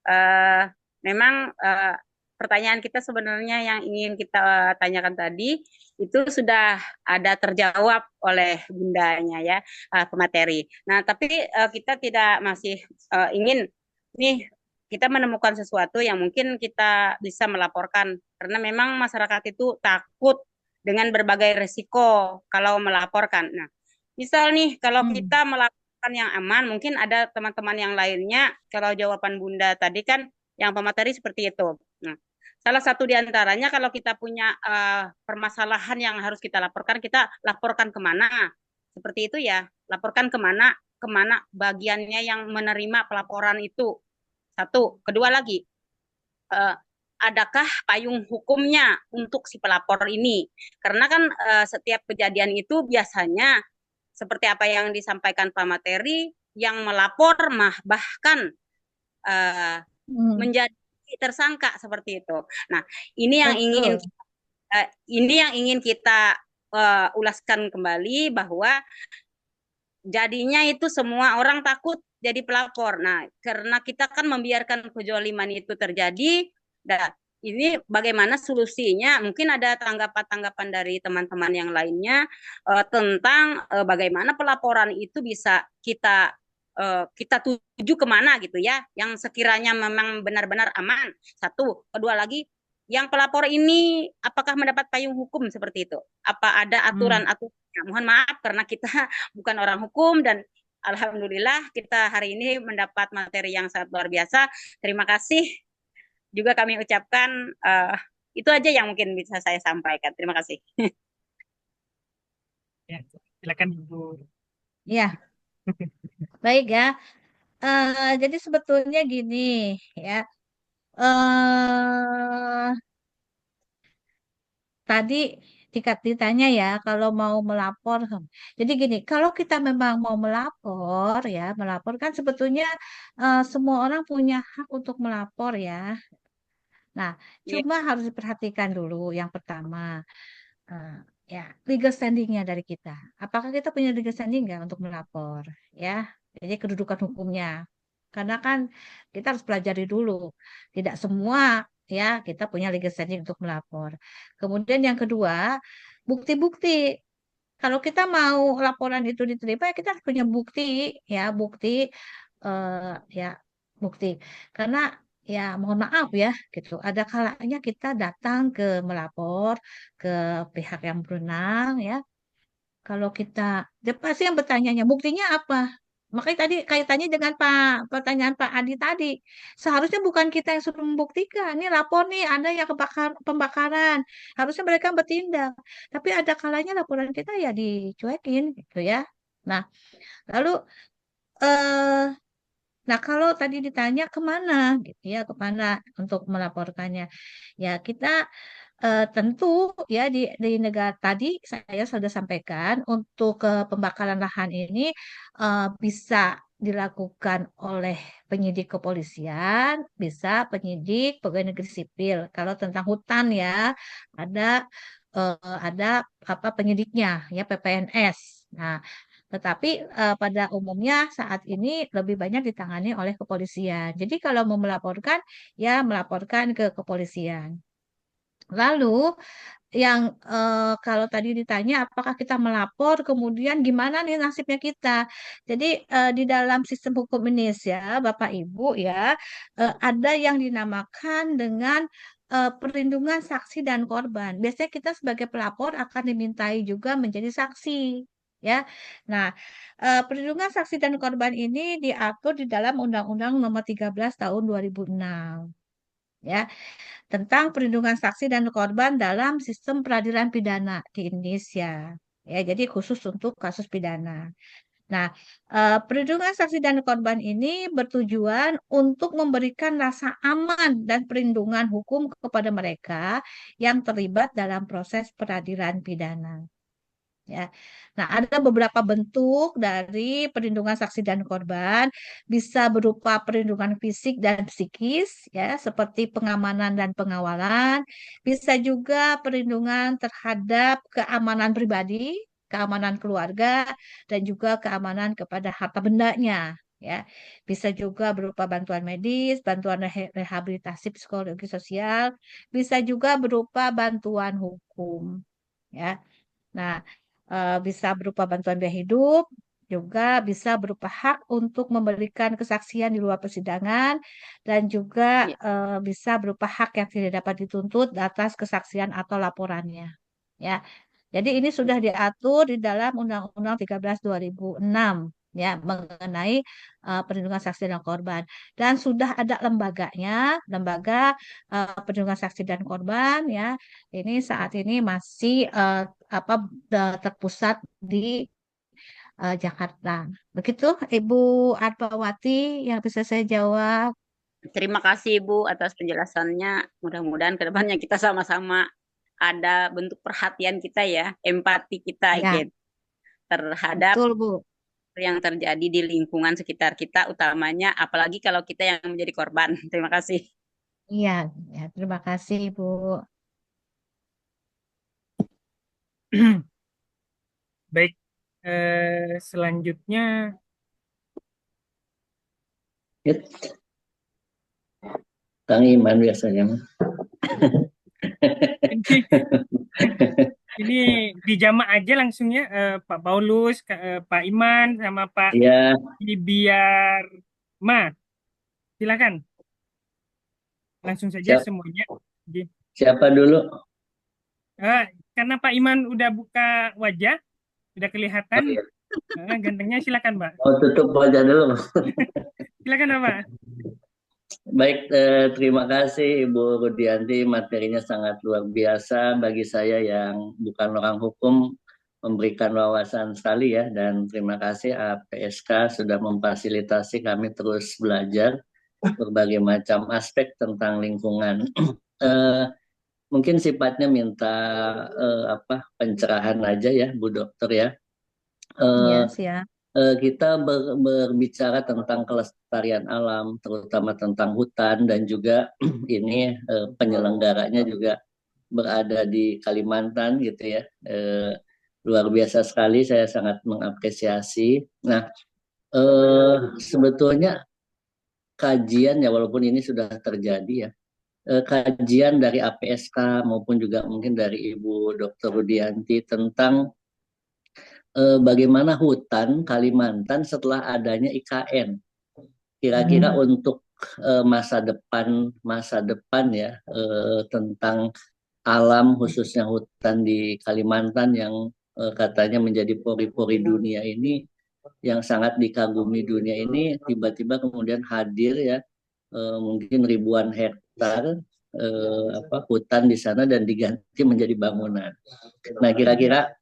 Eh, Memang pertanyaan kita sebenarnya yang ingin kita tanyakan tadi itu sudah ada terjawab oleh bundanya ya, pemateri. Nah, tapi kita tidak masih ingin nih kita menemukan sesuatu yang mungkin kita bisa melaporkan karena memang masyarakat itu takut dengan berbagai resiko kalau melaporkan. Nah, misal nih kalau Hmm. kita melakukan yang aman, mungkin ada teman-teman yang lainnya. Kalau jawaban Bunda tadi kan yang pemateri seperti itu. Nah, salah satu di antaranya kalau kita punya permasalahan yang harus kita laporkan kemana? Seperti itu ya, laporkan kemana, kemana bagiannya yang menerima pelaporan itu. Satu, kedua lagi, eh, adakah payung hukumnya untuk si pelapor ini? Karena kan setiap kejadian itu biasanya seperti apa yang disampaikan Pak Materi, yang melapor bahkan uh, Hmm. menjadi tersangka seperti itu. Nah, ini yang ingin Betul. kita ulaskan kembali bahwa jadinya itu semua orang takut jadi pelapor. Nah, karena kita kan membiarkan kezaliman itu terjadi, dan ini bagaimana solusinya? Mungkin ada tanggapan-tanggapan dari teman-teman yang lainnya tentang bagaimana pelaporan itu bisa kita tuju kemana gitu ya, yang sekiranya memang benar-benar aman. Satu, kedua lagi yang pelapor ini apakah mendapat payung hukum seperti itu? Apa ada aturan-aturannya? Mohon maaf karena kita bukan orang hukum dan alhamdulillah kita hari ini mendapat materi yang sangat luar biasa. Terima kasih juga kami ucapkan. Itu aja yang mungkin bisa saya sampaikan. Terima kasih. Ya, silakan Ibu. Ya, baik ya. Jadi sebetulnya gini ya. eh Tadi ditanya ya kalau mau melapor. Jadi gini, kalau kita memang mau melapor ya, melapor kan sebetulnya semua orang punya hak untuk melapor ya. Nah, Iya, cuma harus diperhatikan dulu yang pertama, eh, ya legal standingnya dari kita. Apakah kita punya legal standing nggak untuk melapor? Ya, jadi kedudukan hukumnya. Karena kan kita harus pelajari dulu. Tidak semua ya kita punya legal standing untuk melapor. Kemudian yang kedua, bukti-bukti. Kalau kita mau laporan itu diterima, ya kita harus punya bukti, ya bukti, ya bukti. Karena ya mohon maaf ya, gitu. Ada kalanya kita datang ke melapor ke pihak yang berwenang, ya. Kalau kita, dia pasti yang bertanya, buktinya apa? Makanya tadi kaitannya dengan pertanyaan Pak Adi tadi. Seharusnya bukan kita yang suruh membuktikan. Ini lapor nih, ada yang pembakaran. Harusnya mereka bertindak. Tapi ada kalanya laporan kita ya dicuekin gitu ya. Nah, lalu eh nah kalau tadi ditanya kemana gitu ya, kemana untuk melaporkannya. Ya kita tentu ya di negara tadi saya sudah sampaikan untuk pembakaran lahan ini bisa dilakukan oleh penyidik kepolisian, bisa penyidik pegawai negeri sipil. Kalau tentang hutan ya ada ada apa penyidiknya ya PPNS. Nah, tetapi pada umumnya saat ini lebih banyak ditangani oleh kepolisian. Jadi kalau mau melaporkan ya melaporkan ke kepolisian. Lalu yang kalau tadi ditanya apakah kita melapor, kemudian gimana nih nasibnya kita. Jadi di dalam sistem hukum Indonesia, Bapak Ibu ya, ada yang dinamakan dengan perlindungan saksi dan korban. Biasanya kita sebagai pelapor akan dimintai juga menjadi saksi. Ya, nah perlindungan saksi dan korban ini diatur di dalam Undang-Undang Nomor 13 Tahun 2006. Ya, tentang perlindungan saksi dan korban dalam sistem peradilan pidana di Indonesia. Ya, jadi khusus untuk kasus pidana. Nah, perlindungan saksi dan korban ini bertujuan untuk memberikan rasa aman dan perlindungan hukum kepada mereka yang terlibat dalam proses peradilan pidana. Ya. Nah, ada beberapa bentuk dari perlindungan saksi dan korban, bisa berupa perlindungan fisik dan psikis, ya, seperti pengamanan dan pengawalan, bisa juga perlindungan terhadap keamanan pribadi, keamanan keluarga, dan juga keamanan kepada harta bendanya. Ya, bisa juga berupa bantuan medis, bantuan rehabilitasi psikologi sosial, bisa juga berupa bantuan hukum. Ya, nah, bisa berupa bantuan biaya hidup, juga bisa berupa hak untuk memberikan kesaksian di luar persidangan, dan juga iya. Bisa berupa hak yang tidak dapat dituntut atas kesaksian atau laporannya. Ya, jadi ini sudah diatur di dalam Undang-Undang 13 2006 ya mengenai perlindungan saksi dan korban, dan sudah ada lembaganya, lembaga perlindungan saksi dan korban ya. Ini saat ini masih apa terpusat di Jakarta. Begitu Ibu Arbawati yang bisa saya jawab. Terima kasih Ibu atas penjelasannya. Mudah-mudahan ke depannya kita sama-sama ada bentuk perhatian kita ya, empati kita Ya, gitu terhadap betul Bu. yang terjadi di lingkungan sekitar kita, utamanya apalagi kalau kita yang menjadi korban. Terima kasih. Iya, ya, terima kasih Bu. Baik, selanjutnya Kang Iman biasanya mah. ini ini dijamak aja langsungnya Pak Paulus, Pak Iman sama Pak Iya, Ibiarma. Silakan langsung saja siap, semuanya. Siapa dulu? Karena Pak Iman udah buka wajah, udah Oh kelihatan, iya. gantengnya silakan Pak. Mau tutup wajah dulu. Silakan Pak. Baik, terima kasih Ibu Rudianti. Materinya sangat luar biasa bagi saya yang bukan orang hukum, memberikan wawasan sekali ya. Dan terima kasih APSK sudah memfasilitasi kami terus belajar berbagai macam aspek tentang lingkungan. Eh, Mungkin sifatnya minta pencerahan aja ya Bu Dokter ya. Iya, Eh, siap. kita berbicara tentang kelestarian alam, terutama tentang hutan dan juga ini penyelenggaranya juga berada di Kalimantan gitu ya. Luar biasa sekali, saya sangat mengapresiasi. Nah, sebetulnya kajian ya walaupun ini sudah terjadi ya, kajian dari APSK maupun juga mungkin dari Ibu Dr. Rudianti tentang bagaimana hutan Kalimantan setelah adanya IKN. Kira-kira untuk masa depan ya tentang alam khususnya hutan di Kalimantan yang katanya menjadi pori-pori dunia ini yang sangat dikagumi dunia ini tiba-tiba kemudian hadir ya mungkin ribuan hektar hutan di sana dan diganti menjadi bangunan. Nah, kira-kira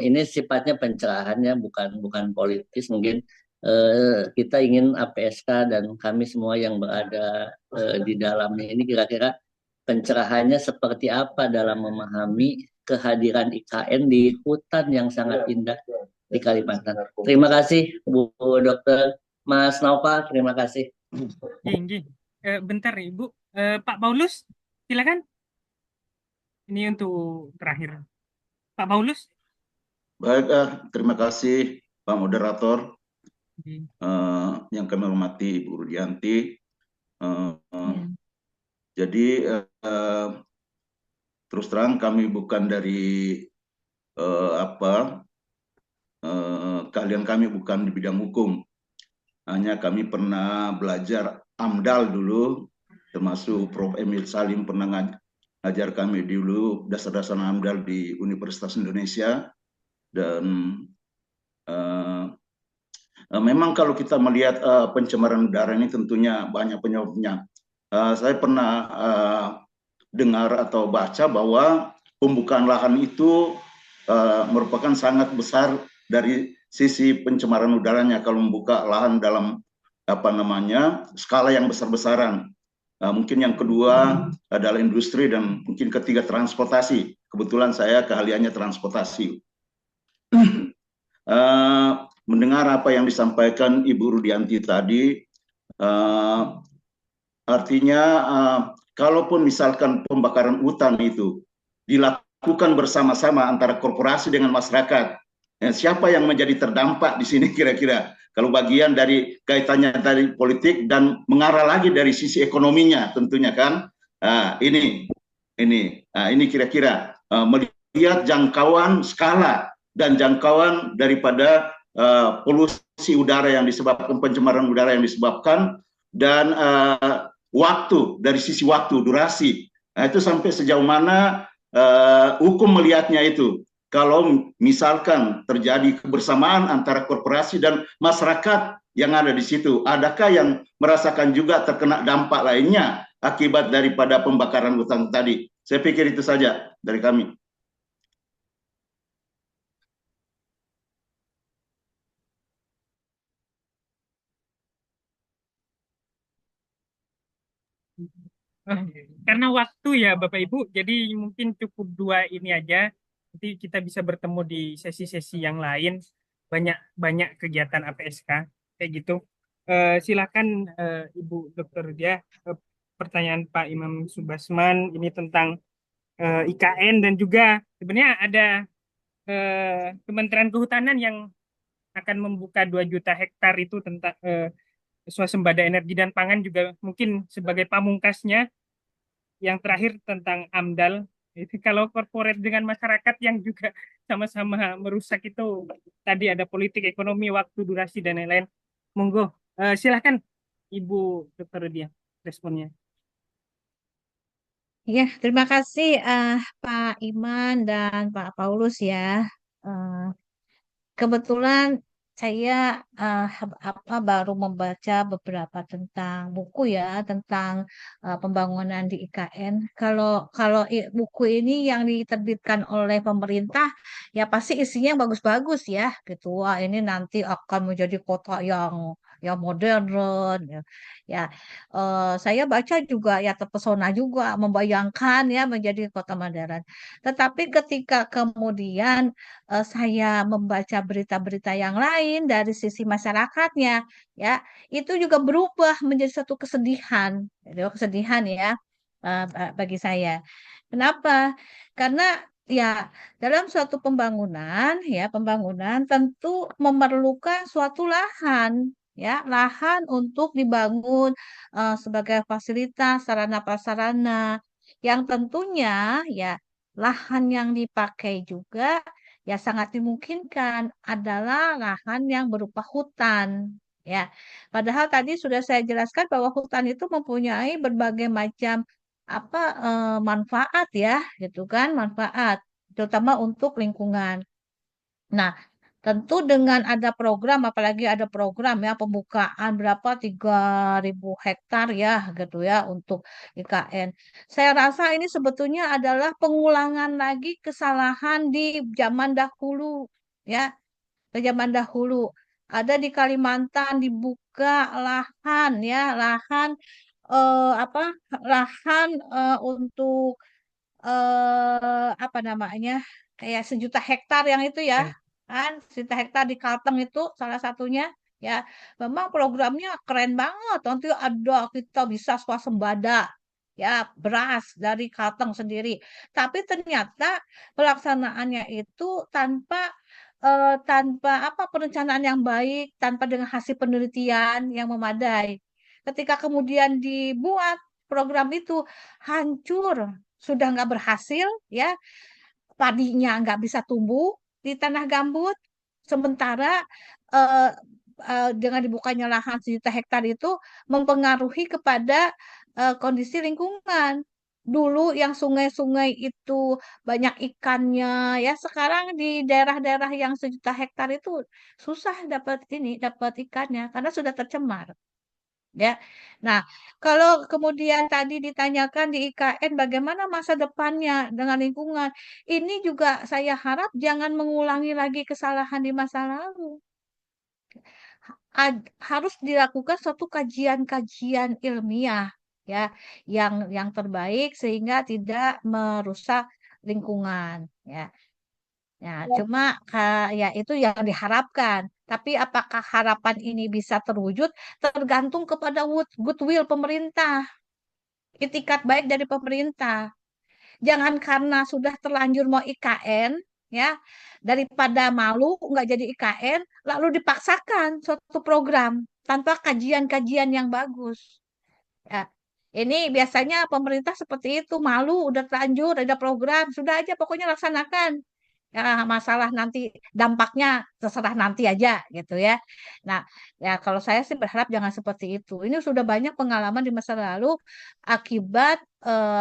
ini sifatnya pencerahan ya, bukan politis. Mungkin kita ingin APSK dan kami semua yang berada di dalamnya ini kira-kira pencerahannya seperti apa dalam memahami kehadiran IKN di hutan yang sangat indah di Kalimantan. Terima kasih Bu Dokter. Mas Nova, terima kasih. Tinggi. Bentar Ibu. Pak Paulus, silakan. Ini untuk terakhir. Pak Paulus. Baik, terima kasih Pak Moderator. Oke. Yang kami hormati Ibu Rudianti. Ya. Jadi terus terang kami bukan dari keahlian kami bukan di bidang hukum. Hanya kami pernah belajar AMDAL dulu, termasuk Prof. Emil Salim pernah ngajar kami dulu dasar-dasar AMDAL di Universitas Indonesia. Dan memang kalau kita melihat pencemaran udara ini tentunya banyak penyebabnya. Saya pernah dengar atau baca bahwa pembukaan lahan itu merupakan sangat besar dari sisi pencemaran udaranya kalau membuka lahan dalam skala yang besar-besaran. Mungkin yang kedua adalah industri dan mungkin ketiga transportasi. Kebetulan saya keahliannya transportasi. Mendengar apa yang disampaikan Ibu Rudianti tadi, artinya kalaupun misalkan pembakaran hutan itu dilakukan bersama-sama antara korporasi dengan masyarakat, siapa yang menjadi terdampak di sini kira-kira? Kalau bagian dari kaitannya dari politik dan mengarah lagi dari sisi ekonominya tentunya kan, ini kira-kira melihat jangkauan skala dan jangkauan daripada polusi udara yang disebabkan, pencemaran udara yang disebabkan, dan waktu, dari sisi waktu, durasi. Nah, itu sampai sejauh mana hukum melihatnya itu. Kalau misalkan terjadi kebersamaan antara korporasi dan masyarakat yang ada di situ, adakah yang merasakan juga terkena dampak lainnya akibat daripada pembakaran hutan tadi? Saya pikir itu saja dari kami. Karena waktu ya Bapak Ibu, jadi mungkin cukup dua ini aja. Nanti kita bisa bertemu di sesi-sesi yang lain. Banyak kegiatan APSK kayak gitu. Silakan Ibu Dokter dia pertanyaan Pak Imam Subasman ini tentang IKN dan juga sebenarnya ada Kementerian Kehutanan yang akan membuka 2 juta hektar itu tentang swasembada energi dan pangan juga mungkin sebagai pamungkasnya. Yang terakhir tentang AMDAL, itu kalau korporat dengan masyarakat yang juga sama-sama merusak itu tadi ada politik, ekonomi, waktu, durasi dan lain-lain. Monggo, silakan Ibu Dr. Dia responnya. Ya, terima kasih Pak Iman dan Pak Paulus ya. Eh, Kebetulan saya baru membaca beberapa tentang buku ya tentang pembangunan di IKN. Kalau kalau buku ini yang diterbitkan oleh pemerintah ya pasti isinya yang bagus-bagus ya gitu. Wah, ini nanti akan menjadi kota yang modern ya. Ya, saya baca juga ya terpesona juga membayangkan ya menjadi kota modern. Tetapi ketika kemudian saya membaca berita-berita yang lain dari sisi masyarakatnya, ya itu juga berubah menjadi satu kesedihan, itu kesedihan ya bagi saya. Kenapa? Karena ya dalam suatu pembangunan, ya pembangunan tentu memerlukan suatu lahan. Ya, lahan untuk dibangun sebagai fasilitas sarana prasarana yang tentunya ya lahan yang dipakai juga ya sangat dimungkinkan adalah lahan yang berupa hutan. Ya, padahal tadi sudah saya jelaskan bahwa hutan itu mempunyai berbagai macam manfaat ya, gitu kan, manfaat terutama untuk lingkungan. Nah, tentu dengan ada program, apalagi ada program ya pembukaan berapa 3.000 hektar ya gitu ya untuk IKN. Saya rasa ini sebetulnya adalah pengulangan lagi kesalahan di zaman dahulu ya, ke zaman dahulu. Ada di Kalimantan dibuka lahan ya, lahan apa lahan untuk apa namanya kayak 1 juta hektar yang itu ya Ya, kan 1 juta hektar di Kalteng itu salah satunya ya memang programnya keren banget nanti ada kita bisa swasembada ya beras dari Kalteng sendiri tapi ternyata pelaksanaannya itu tanpa apa perencanaan yang baik tanpa dengan hasil penelitian yang memadai ketika kemudian dibuat program itu hancur sudah nggak berhasil ya padinya nggak bisa tumbuh di tanah gambut sementara eh, dengan dibukanya lahan 1 juta hektar itu mempengaruhi kepada kondisi lingkungan dulu yang sungai-sungai itu banyak ikannya ya sekarang di daerah-daerah yang 1 juta hektar itu susah dapat ikannya karena sudah tercemar ya. Nah, kalau kemudian tadi ditanyakan di IKN bagaimana masa depannya dengan lingkungan, ini juga saya harap jangan mengulangi lagi kesalahan di masa lalu. Harus dilakukan suatu kajian-kajian ilmiah ya, yang terbaik sehingga tidak merusak lingkungan ya. Ya, cuma ya itu yang diharapkan. Tapi apakah harapan ini bisa terwujud tergantung kepada goodwill pemerintah, itikat baik dari pemerintah. Jangan karena sudah terlanjur mau IKN, ya, daripada malu nggak jadi IKN, lalu dipaksakan suatu program tanpa kajian-kajian yang bagus. Ya. Ini biasanya pemerintah seperti itu, malu udah terlanjur ada program, sudah aja pokoknya laksanakan. Ya, masalah nanti dampaknya terserah nanti aja gitu ya. Nah, ya kalau saya sih berharap jangan seperti itu. Ini sudah banyak pengalaman di masa lalu akibat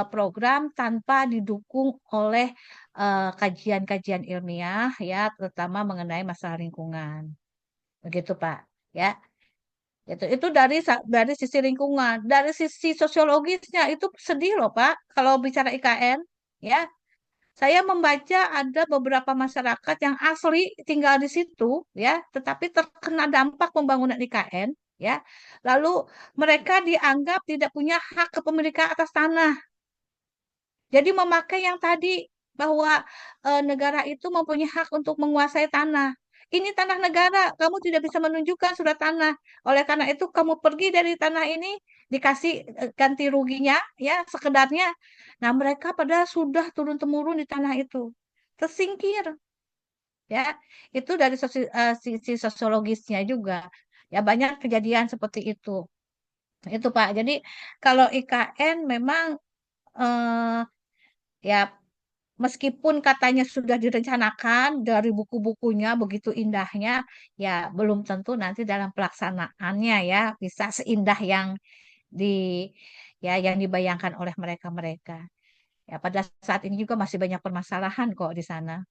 program tanpa didukung oleh kajian-kajian ilmiah ya, terutama mengenai masalah lingkungan. Begitu, Pak. Ya. Itu dari sisi lingkungan, dari sisi sosiologisnya itu sedih loh, Pak, kalau bicara IKN ya. Saya membaca ada beberapa masyarakat yang asli tinggal di situ, ya, tetapi terkena dampak pembangunan IKN, ya. Lalu mereka dianggap tidak punya hak kepemilikan atas tanah. Jadi memakai yang tadi bahwa negara itu mempunyai hak untuk menguasai tanah. Ini tanah negara, kamu tidak bisa menunjukkan surat tanah. Oleh karena itu kamu pergi dari tanah ini dikasih ganti ruginya ya sekedarnya. Nah, mereka pada sudah turun temurun di tanah itu. Tersingkir ya. Itu dari sisi sosiologisnya juga. Ya banyak kejadian seperti itu. Itu Pak. Jadi kalau IKN memang eh, ya meskipun katanya sudah direncanakan dari buku-bukunya begitu indahnya, ya belum tentu nanti dalam pelaksanaannya ya bisa seindah di yang dibayangkan oleh mereka-mereka. Ya, pada saat ini juga masih banyak permasalahan kok di sana.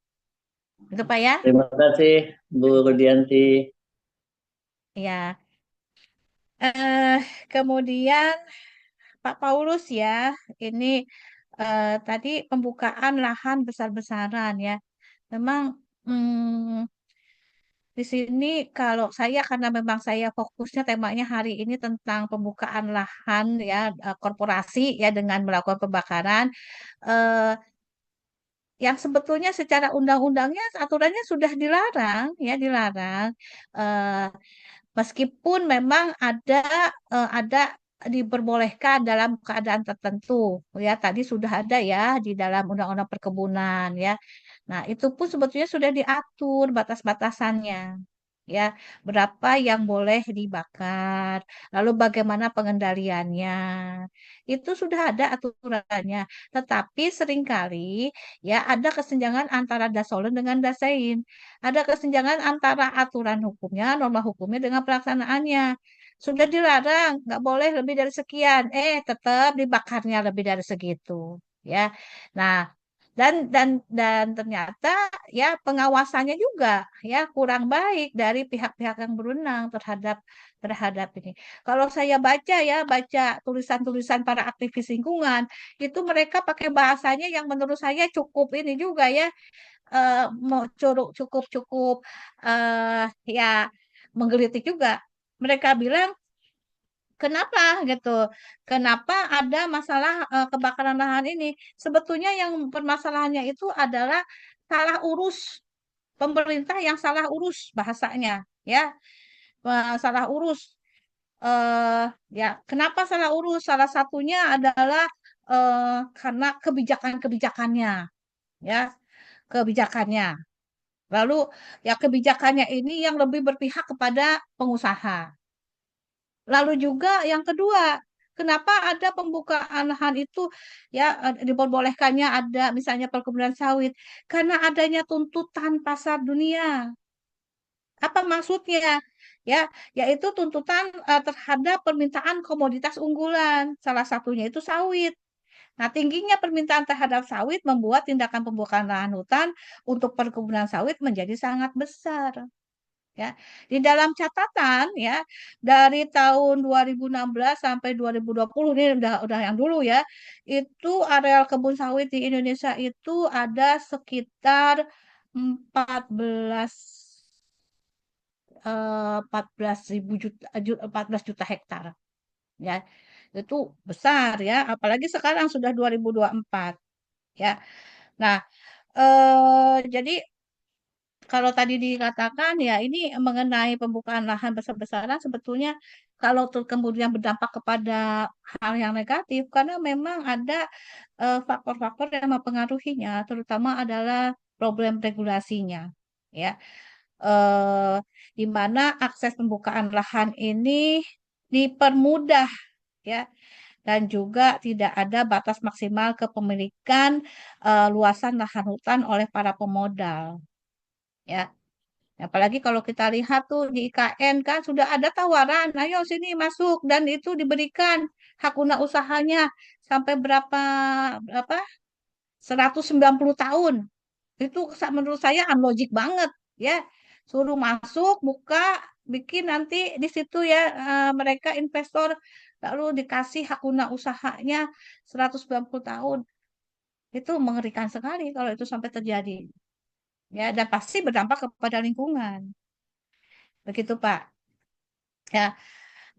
Itu Pak ya? Terima kasih Bu Rudianti. Ya. Eh, kemudian Pak Paulus ya, ini tadi pembukaan lahan besar-besaran ya. Memang di sini kalau saya karena memang saya fokusnya temanya hari ini tentang pembukaan lahan ya korporasi ya dengan melakukan pembakaran. eh, yang sebetulnya secara undang-undangnya aturannya sudah dilarang ya dilarang. Eh, Meskipun memang ada diperbolehkan dalam keadaan tertentu ya tadi sudah ada ya di dalam undang-undang perkebunan ya. Nah, itu pun sebetulnya sudah diatur batas-batasannya. Ya, berapa yang boleh dibakar, lalu bagaimana pengendaliannya. Itu sudah ada aturannya. Tetapi seringkali ya ada kesenjangan antara dasolen dengan dasein. Ada kesenjangan antara aturan hukumnya, norma hukumnya dengan pelaksanaannya. Sudah dilarang, nggak boleh lebih dari sekian. Tetap dibakarnya lebih dari segitu. Ya, nah dan ternyata ya pengawasannya juga ya kurang baik dari pihak-pihak yang berwenang terhadap terhadap ini. Kalau saya baca tulisan-tulisan para aktivis lingkungan itu mereka pakai bahasanya yang menurut saya cukup ini juga ya cukup cukup ya menggelitik juga. Mereka bilang kenapa gitu? Kenapa ada masalah kebakaran lahan ini? Sebetulnya yang permasalahannya itu adalah salah urus pemerintah yang salah urus bahasanya, ya. Salah urus. eh ya, kenapa salah urus? Salah satunya adalah karena kebijakan-kebijakannya, ya, kebijakannya. Lalu ya kebijakannya ini yang lebih berpihak kepada pengusaha. Lalu juga yang kedua, kenapa ada pembukaan lahan itu ya diperbolehkannya ada misalnya perkebunan sawit karena adanya tuntutan pasar dunia. Apa maksudnya? Ya, yaitu tuntutan terhadap permintaan komoditas unggulan. Salah satunya itu sawit. Nah, tingginya permintaan terhadap sawit membuat tindakan pembukaan lahan hutan untuk perkebunan sawit menjadi sangat besar. Ya, di dalam catatan ya dari tahun 2016 sampai 2020 ini udah yang dulu ya, itu areal kebun sawit di Indonesia itu ada sekitar 14 14 ribu juta 14 juta hektar ya. Itu besar ya, apalagi sekarang sudah 2024 ya. Nah, jadi kalau tadi dikatakan ya ini mengenai pembukaan lahan besar-besaran sebetulnya kalau kemudian berdampak kepada hal yang negatif karena memang ada faktor-faktor yang mempengaruhinya terutama adalah problem regulasinya ya eh, di mana akses pembukaan lahan ini dipermudah ya dan juga tidak ada batas maksimal kepemilikan luasan lahan hutan oleh para pemodal ya. Apalagi kalau kita lihat tuh di IKN kan sudah ada tawaran, ayo sini masuk dan itu diberikan hak guna usahanya sampai berapa berapa 190 tahun. Itu menurut saya unlogic banget ya. Suruh masuk, buka, bikin nanti di situ ya mereka investor lalu dikasih hak guna usahanya 190 tahun. Itu mengerikan sekali kalau itu sampai terjadi. Ya, dan pasti berdampak kepada lingkungan. Begitu, Pak. Ya.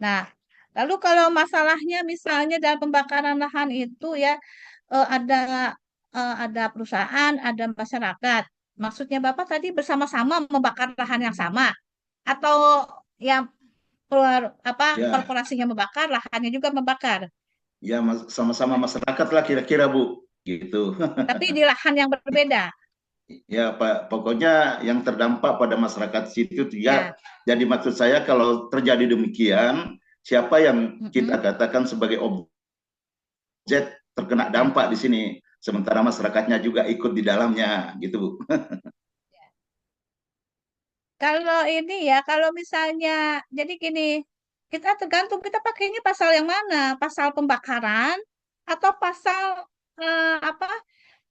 Nah, lalu kalau masalahnya misalnya dalam pembakaran lahan itu ya ada perusahaan, ada masyarakat. Maksudnya Bapak tadi bersama-sama membakar lahan yang sama atau yang Ya, korporasinya membakar, lahannya juga membakar, ya sama-sama masyarakat lah kira-kira Bu, gitu. tapi di lahan yang berbeda. Ya Pak, pokoknya yang terdampak pada masyarakat situ ya. Ya. Jadi maksud saya kalau terjadi demikian, siapa yang kita Mm-mm. katakan sebagai objek terkena Ya. dampak di sini, sementara masyarakatnya juga ikut di dalamnya, gitu Bu. Kalau ini ya, kalau misalnya, jadi gini, kita tergantung kita pakainya pasal yang mana, pasal pembakaran atau pasal apa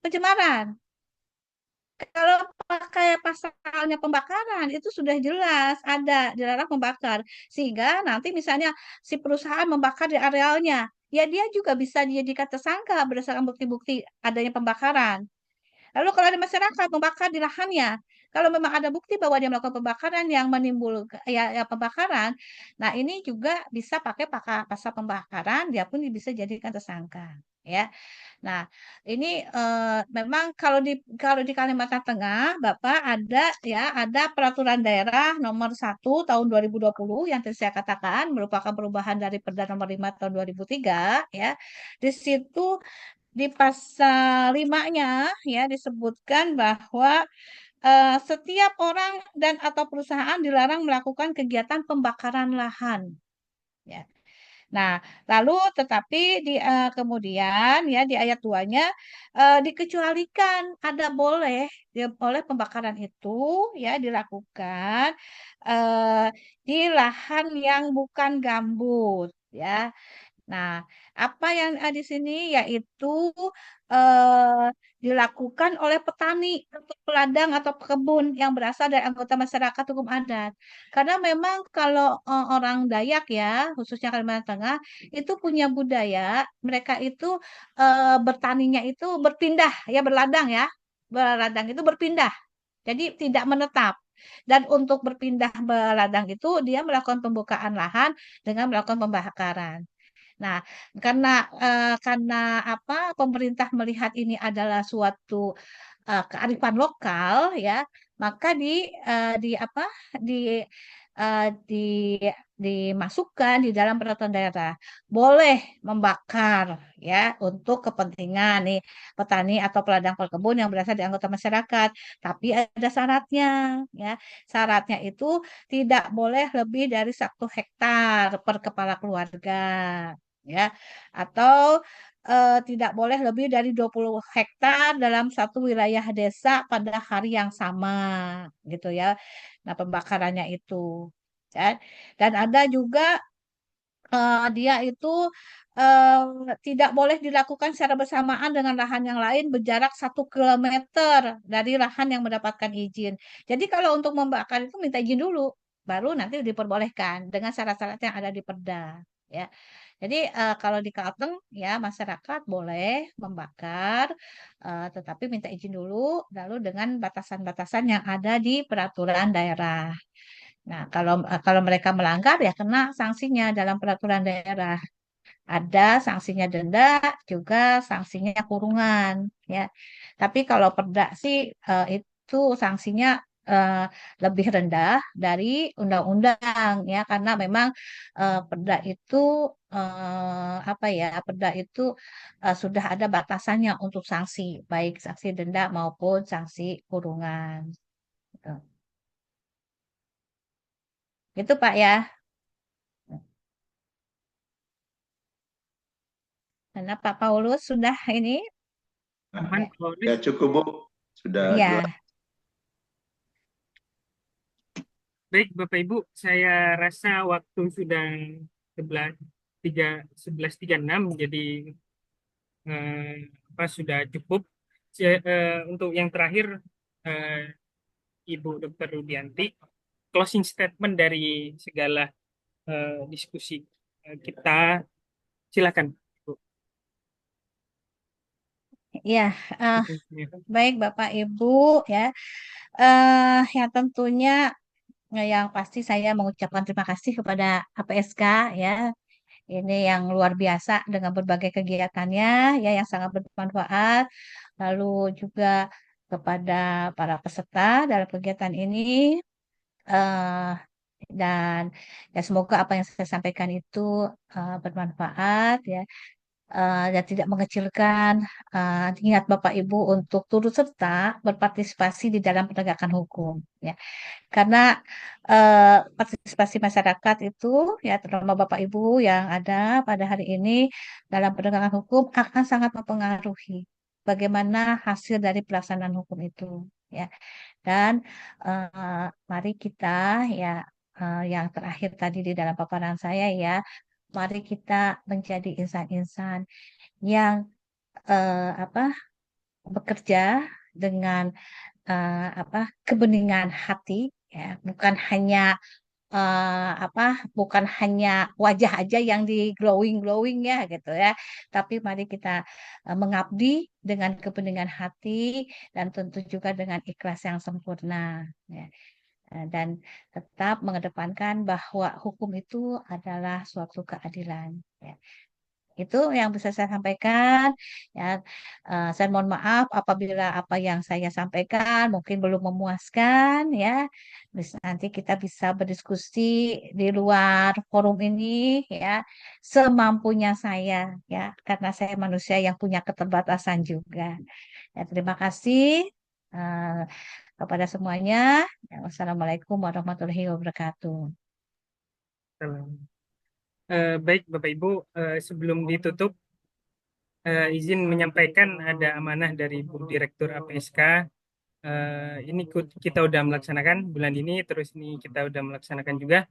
pencemaran. Kalau pakai pasalnya pembakaran itu sudah jelas ada dilarang membakar. Sehingga nanti misalnya si perusahaan membakar di arealnya, ya dia juga bisa dijadikan tersangka berdasarkan bukti-bukti adanya pembakaran. Lalu kalau ada masyarakat membakar di lahannya, kalau memang ada bukti bahwa dia melakukan pembakaran yang menimbulkan ya pembakaran, nah ini juga bisa pakai pasal pembakaran, dia pun bisa jadikan tersangka, ya. Nah, ini memang kalau di Kalimantan Tengah, Bapak ada peraturan daerah nomor 1 tahun 2020 yang tadi saya katakan merupakan perubahan dari Perda nomor 5 tahun 2003, ya. Di situ di pasal 5-nya ya disebutkan bahwa setiap orang dan atau perusahaan dilarang melakukan kegiatan pembakaran lahan. Ya. Nah, lalu tetapi kemudian ya di ayat 2-nya dikecualikan ada boleh pembakaran itu ya dilakukan eh, di lahan yang bukan gambut ya. Nah, apa yang di sini yaitu eh, dilakukan oleh petani atau peladang atau pekebun yang berasal dari anggota masyarakat hukum adat. Karena memang kalau orang Dayak ya, khususnya Kalimantan Tengah, itu punya budaya, mereka itu bertaninya itu berpindah ya, berladang ya. Berladang itu berpindah. Jadi tidak menetap. Dan untuk berpindah berladang itu dia melakukan pembukaan lahan dengan melakukan pembakaran. Nah, karena apa pemerintah melihat ini adalah suatu kearifan lokal ya, maka di apa di eh, di dimasukkan di dalam peraturan daerah boleh membakar ya untuk kepentingan nih petani atau peladang perkebun yang berasal dari anggota masyarakat, tapi ada syaratnya ya. Syaratnya itu tidak boleh lebih dari 1 hektar per kepala keluarga ya atau tidak boleh lebih dari 20 hektar dalam satu wilayah desa pada hari yang sama gitu ya. Nah, pembakarannya itu ya. Dan ada juga dia itu tidak boleh dilakukan secara bersamaan dengan lahan yang lain berjarak 1 kilometer dari lahan yang mendapatkan izin. Jadi kalau untuk membakar itu minta izin dulu, baru nanti diperbolehkan dengan syarat-syarat yang ada di Perda. Ya, jadi kalau di Kalteng ya masyarakat boleh membakar, tetapi minta izin dulu, lalu dengan batasan-batasan yang ada di peraturan daerah. Nah, kalau mereka melanggar ya kena sanksinya dalam peraturan daerah. Ada sanksinya denda, juga sanksinya kurungan, ya. Tapi kalau perda sih itu sanksinya eh, lebih rendah dari undang-undang, ya, karena memang perda itu apa ya, perda itu sudah ada batasannya untuk sanksi, baik sanksi denda maupun sanksi kurungan. Gitu. Gitu, Pak ya. Karena Pak Paulus sudah ini, Aman, ya, Pak Ya Olis. cukup Bu, sudah jelas. ya, Baik, Bapak Ibu, saya rasa waktu sudah 11.36, jadi sudah cukup. Untuk yang terakhir, eh, Ibu Dr. Rudianti, closing statement dari segala diskusi kita, silakan, Bu. ya. eh, Ya. Baik Bapak Ibu ya, ya tentunya yang pasti saya mengucapkan terima kasih kepada APSK ya. Ini yang luar biasa dengan berbagai kegiatannya ya yang sangat bermanfaat. Lalu juga kepada para peserta dalam kegiatan ini eh, dan ya semoga apa yang saya sampaikan itu bermanfaat ya. Dan tidak mengecilkan niat Bapak Ibu untuk turut serta berpartisipasi di dalam penegakan hukum ya. Karena partisipasi masyarakat itu ya terutama Bapak Ibu yang ada pada hari ini dalam penegakan hukum akan sangat mempengaruhi bagaimana hasil dari pelaksanaan hukum itu ya. Dan mari kita ya yang terakhir tadi di dalam paparan saya ya, mari kita menjadi insan-insan yang apa bekerja dengan kebeningan hati, ya, bukan hanya wajah aja yang di glowing ya gitu ya, tapi mari kita mengabdi dengan kebeningan hati dan tentu juga dengan ikhlas yang sempurna, ya. Dan tetap mengedepankan bahwa hukum itu adalah suatu keadilan, ya. Itu yang bisa saya sampaikan. Ya, saya mohon maaf apabila apa yang saya sampaikan mungkin belum memuaskan. Ya, nanti kita bisa berdiskusi di luar forum ini, ya, semampunya saya, ya, karena saya manusia yang punya keterbatasan juga. Ya, terima kasih eh, kepada semuanya. Ya, wassalamualaikum warahmatullahi wabarakatuh. Baik Bapak Ibu, sebelum ditutup, izin menyampaikan ada amanah dari Bu Direktur APSK. Ini kita udah melaksanakan bulan ini, terus ini kita udah melaksanakan juga.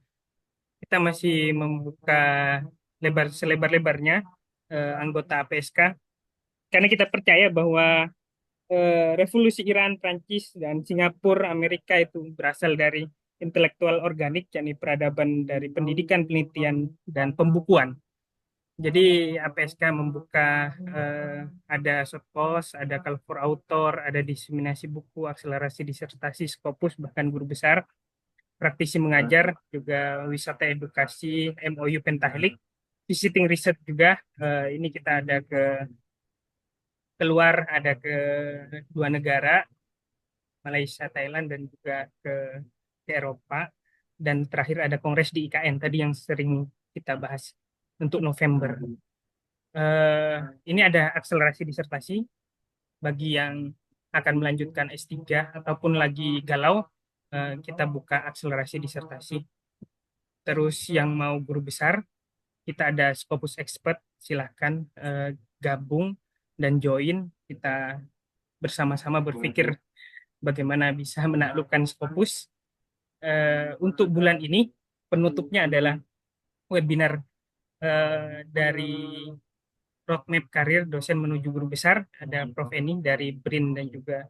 Kita masih membuka selebar-lebarnya anggota APSK, karena kita percaya bahwa revolusi Iran, Prancis, dan Singapura, Amerika itu berasal dari intelektual organik, yakni peradaban dari pendidikan, penelitian, dan pembukuan. Jadi APSK membuka ada shortpost, ada call for author, ada diseminasi buku, akselerasi disertasi, Scopus, bahkan guru besar, praktisi mengajar, juga wisata edukasi, MOU Pentahelik, visiting research juga. Ini kita ada keluar, ada ke 2 negara, Malaysia, Thailand, dan juga ke Eropa. Dan terakhir ada kongres di IKN tadi yang sering kita bahas untuk November. Ini ada akselerasi disertasi bagi yang akan melanjutkan S3 ataupun lagi galau, kita buka akselerasi disertasi. Terus yang mau guru besar, kita ada Scopus Expert, silahkan gabung dan join. Kita bersama-sama berpikir bagaimana bisa menaklukkan Scopus. Untuk bulan ini, penutupnya adalah webinar dari roadmap karir dosen menuju guru besar. Ada Prof. Eni dari BRIN dan juga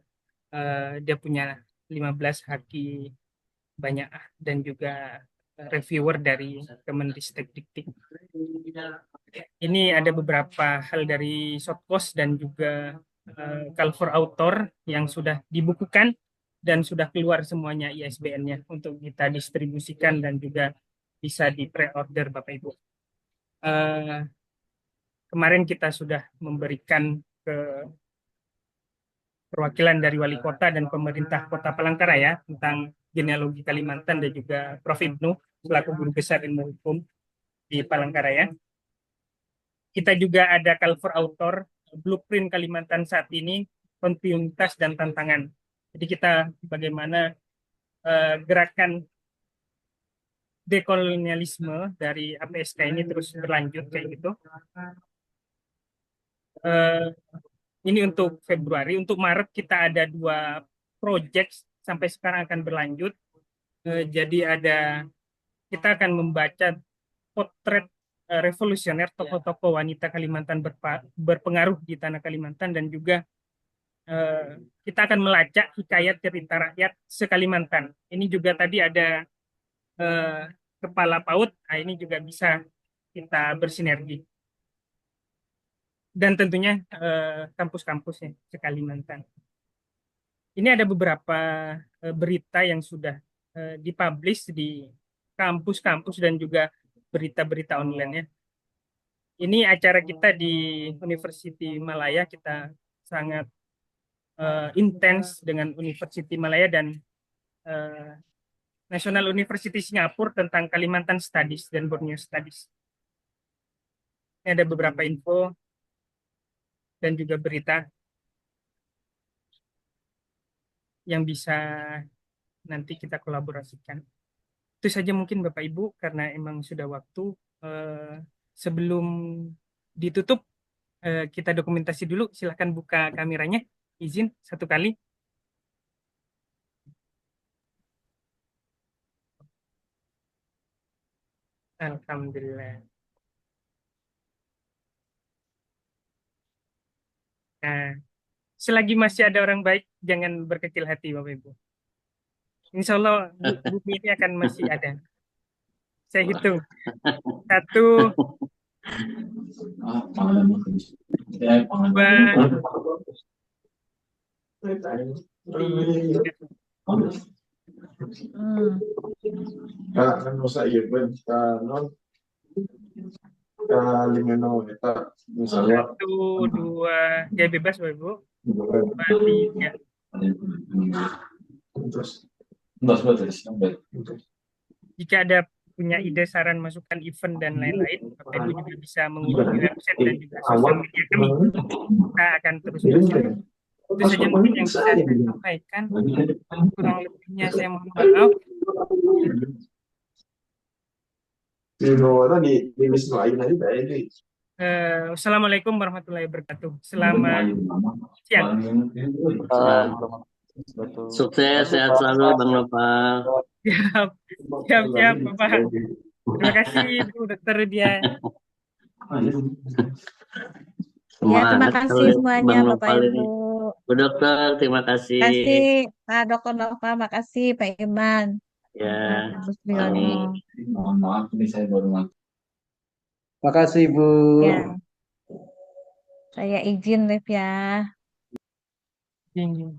dia punya 15 haki banyak dan juga reviewer dari Kemendikbud. Ini ada beberapa hal dari Shortpost dan juga call for author yang sudah dibukukan dan sudah keluar semuanya ISBN-nya untuk kita distribusikan dan juga bisa di pre-order Bapak Ibu. Kemarin kita sudah memberikan ke perwakilan dari wali kota dan pemerintah Kota Palangkaraya tentang genealogi Kalimantan dan juga Prof. Ibnu selaku guru besar ilmu hukum di Palangkaraya. Kita juga ada call for author blueprint Kalimantan saat ini, kontinuitas dan tantangan. Jadi kita bagaimana gerakan dekolonialisme dari APSK ini terus berlanjut kayak gitu. Ini untuk Februari. Untuk Maret kita ada 2 project sampai sekarang akan berlanjut. Jadi kita akan membaca potret revolusioner tokoh-tokoh wanita Kalimantan berpengaruh di tanah Kalimantan, dan juga kita akan melacak hikayat cerita rakyat se-Kalimantan. Ini juga tadi ada kepala PAUD, nah ini juga bisa kita bersinergi. Dan tentunya kampus-kampusnya se-Kalimantan. Ini ada beberapa berita yang sudah dipublish di kampus-kampus dan juga berita-berita online ya. Ini acara kita di University Malaya, kita sangat intens dengan University Malaya dan National University Singapura tentang Kalimantan Studies dan Borneo Studies. Ini ada beberapa info dan juga berita yang bisa nanti kita kolaborasikan. Itu saja mungkin Bapak Ibu, karena emang sudah waktu. Sebelum ditutup, kita dokumentasi dulu. Silahkan buka kameranya. Izin 1 kali. Alhamdulillah. Nah, selagi masih ada orang baik, jangan berkecil hati, Bapak Ibu. Insya Allah bumi ini akan masih ada. Saya hitung. 1, 2, 3. Hmm. Ano sa iyo, Ben? No? Limano, eta, misalnya, 1, 2. Ya bebas, Bapak Ibu. 2, 3. terus, Jika ada punya ide, saran, masukan, event, dan lain-lain, Bapak Ibu juga bisa mengunjungi website dan juga sosial media kami. Kita akan terus bersiap. Itu saja mungkin yang bisa saya sampaikan. Kurang lebihnya saya mohon maaf. di Wisnu Ayu nanti dahil Wassalamualaikum warahmatullahi wabarakatuh. Selamat siang. Sukses, sehat selalu Bang Nopal. Siap, siap, siap, Bapak. Terima kasih, Bu Dokter dia. Ya, terima Semangat kasih kalau semuanya Bang Bapak Nopal ini. Ibu. Bu Dokter, terima kasih. Kasih Pak Dr. Nova, makasih Pak Iman. Ya, Terus Biono. mohon maaf ini saya baru masuk. Makasih Bu. Ya, saya izin live ya. Izin.